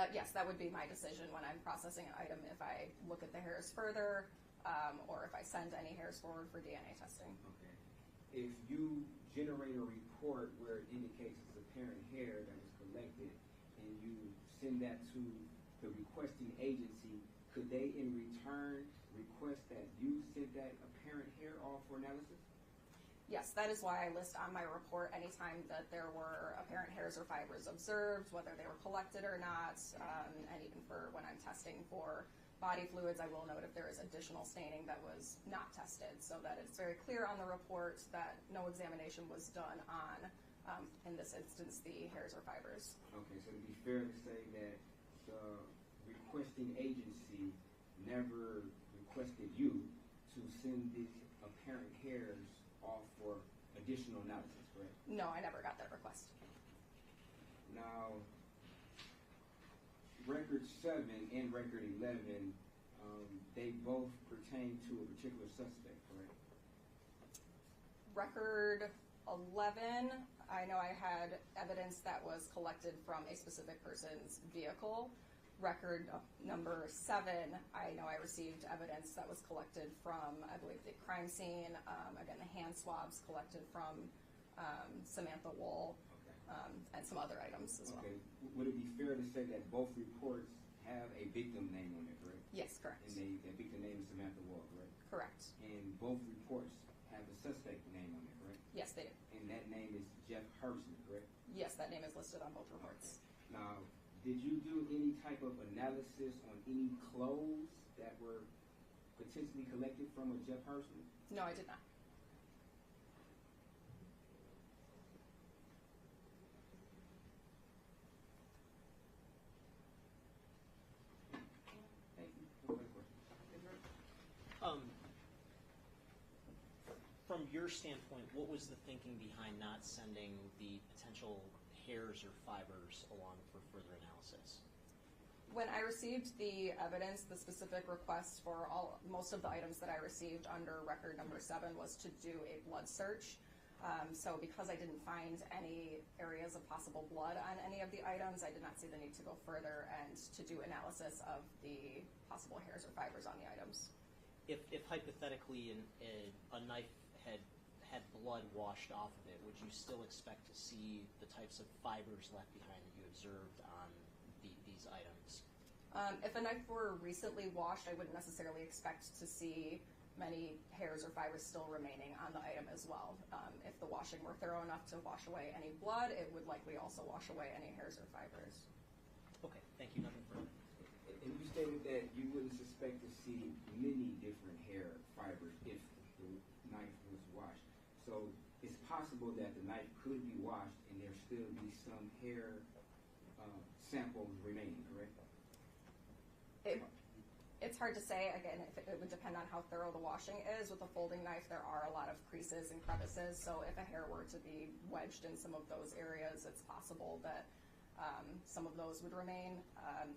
Yes, that would be my decision when I'm processing an item, if I look at the hairs further or if I send any hairs forward for DNA testing. Okay. If you generate a report where it indicates it's apparent hair that was collected and you send that to the requesting agency, could they in return request that you send that apparent hair off for analysis? Yes, that is why I list on my report anytime that there were apparent hairs or fibers observed, whether they were collected or not, and even for when I'm testing for body fluids, I will note if there is additional staining that was not tested, so that it's very clear on the report that no examination was done on, in this instance, the hairs or fibers. Okay, so to be fair to say that the requesting agency never requested you to send these apparent hairs off for additional analysis, correct? No, I never got that request. Now, Record 7 and Record 11, they both pertain to a particular suspect, correct? Record 11, I know I had evidence that was collected from a specific person's vehicle. Record number 7, I know I received evidence that was collected from, I believe, the crime scene. Again, the hand swabs collected from Samantha Woll, and some other items as well. Okay. Would it be fair to say that both reports have a victim name on it, correct? Yes, correct. And the victim name is Samantha Woll, correct? Correct. And both reports have a suspect name on it, correct? Yes, they do. And that name is Jeff Herson, correct? Yes, that name is listed on both reports. Okay. Now, did you do any type of analysis on any clothes that were potentially collected from a Jeff Herson? No, I did not. Thank you. No further questions. From your standpoint, what was the thinking behind not sending the potential hairs or fibers along for further analysis? When I received the evidence, the specific request for most of the items that I received under record number 7 was to do a blood search. So because I didn't find any areas of possible blood on any of the items, I did not see the need to go further and to do analysis of the possible hairs or fibers on the items. If hypothetically a knife had blood washed off of it, would you still expect to see the types of fibers left behind that you observed on these items? If a knife were recently washed, I wouldn't necessarily expect to see many hairs or fibers still remaining on the item as well. If the washing were thorough enough to wash away any blood, it would likely also wash away any hairs or fibers. Okay, thank you. Nothing further. And you stated that you wouldn't suspect to see many different hair fibers if the knife was washed. So it's possible that the knife could be washed and there still be some hair samples remaining, correct? It's hard to say. Again, it would depend on how thorough the washing is. With a folding knife, there are a lot of creases and crevices, so if a hair were to be wedged in some of those areas, it's possible that some of those would remain.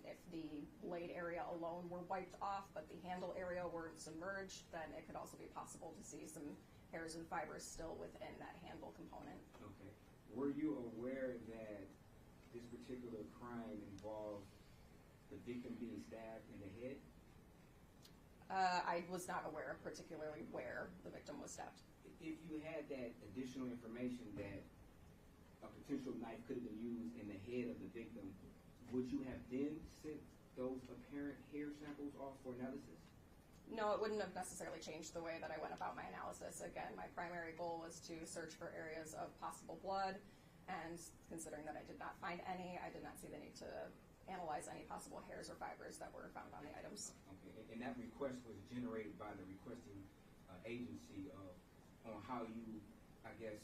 If the blade area alone were wiped off, but the handle area weren't submerged, then it could also be possible to see some hairs and fibers still within that handle component. Okay. Were you aware that this particular crime involved the victim being stabbed in the head? I was not aware of particularly where the victim was stabbed. If you had that additional information that a potential knife could have been used in the head of the victim, would you have then sent those apparent hair samples off for analysis? No, it wouldn't have necessarily changed the way that I went about my analysis. Again, my primary goal was to search for areas of possible blood, and considering that I did not find any, I did not see the need to analyze any possible hairs or fibers that were found on the items. Okay, and that request was generated by the requesting agency on how you, I guess,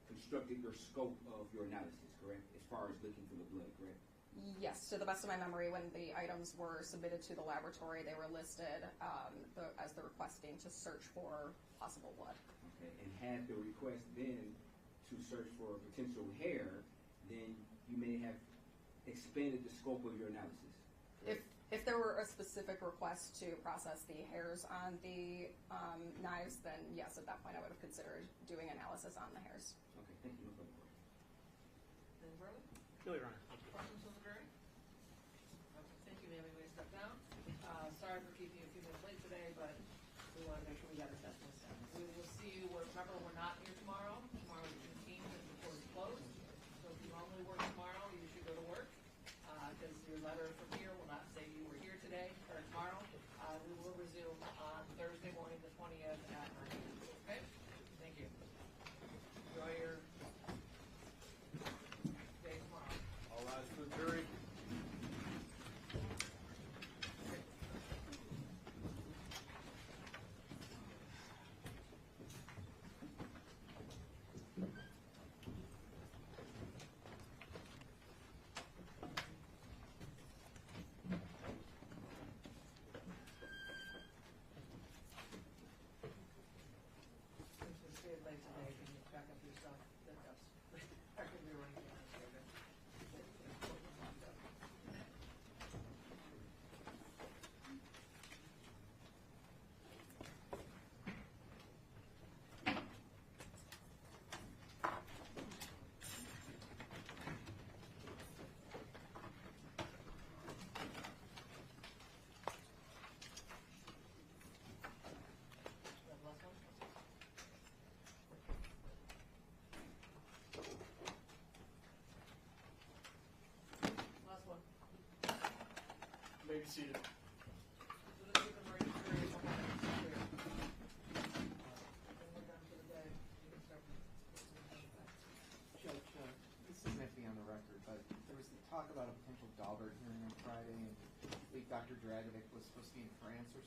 constructed your scope of your analysis, correct? As far as looking for the blood, correct? Yes, to the best of my memory, when the items were submitted to the laboratory, they were listed as the requesting to search for possible blood. Okay, and had the request been to search for potential hair, then you may have expanded the scope of your analysis. If there were a specific request to process the hairs on the knives, then yes, at that point I would have considered doing analysis on the hairs. Okay, thank you. No further questions. Any further? No, Your Honor. Thank you. Questions from the jury? Thank you, ma'am. You may step down. Sorry for keeping you a few minutes late today, but we want to make sure we got our testimony done. We will see you. Remember, we're not here tomorrow. Tomorrow is the 15th and the court is closed. So if you normally work tomorrow, you should go to work because your letter from here will not say you were here today or tomorrow. We will resume on Thursday morning, the 20th at 9 a.m. Okay? Thank you. Enjoy your day tomorrow. All rise for the jury. Since we stayed late today, can you back up your stuff? I could be running down. Last one. You may be seated. So this is the Marine Jury. We're done for the day. You can start. Judge, this is meant to be on the record, but there was the talk about a potential Daubert hearing on Friday, and I believe Dr. Dragovic was supposed to be in France or something.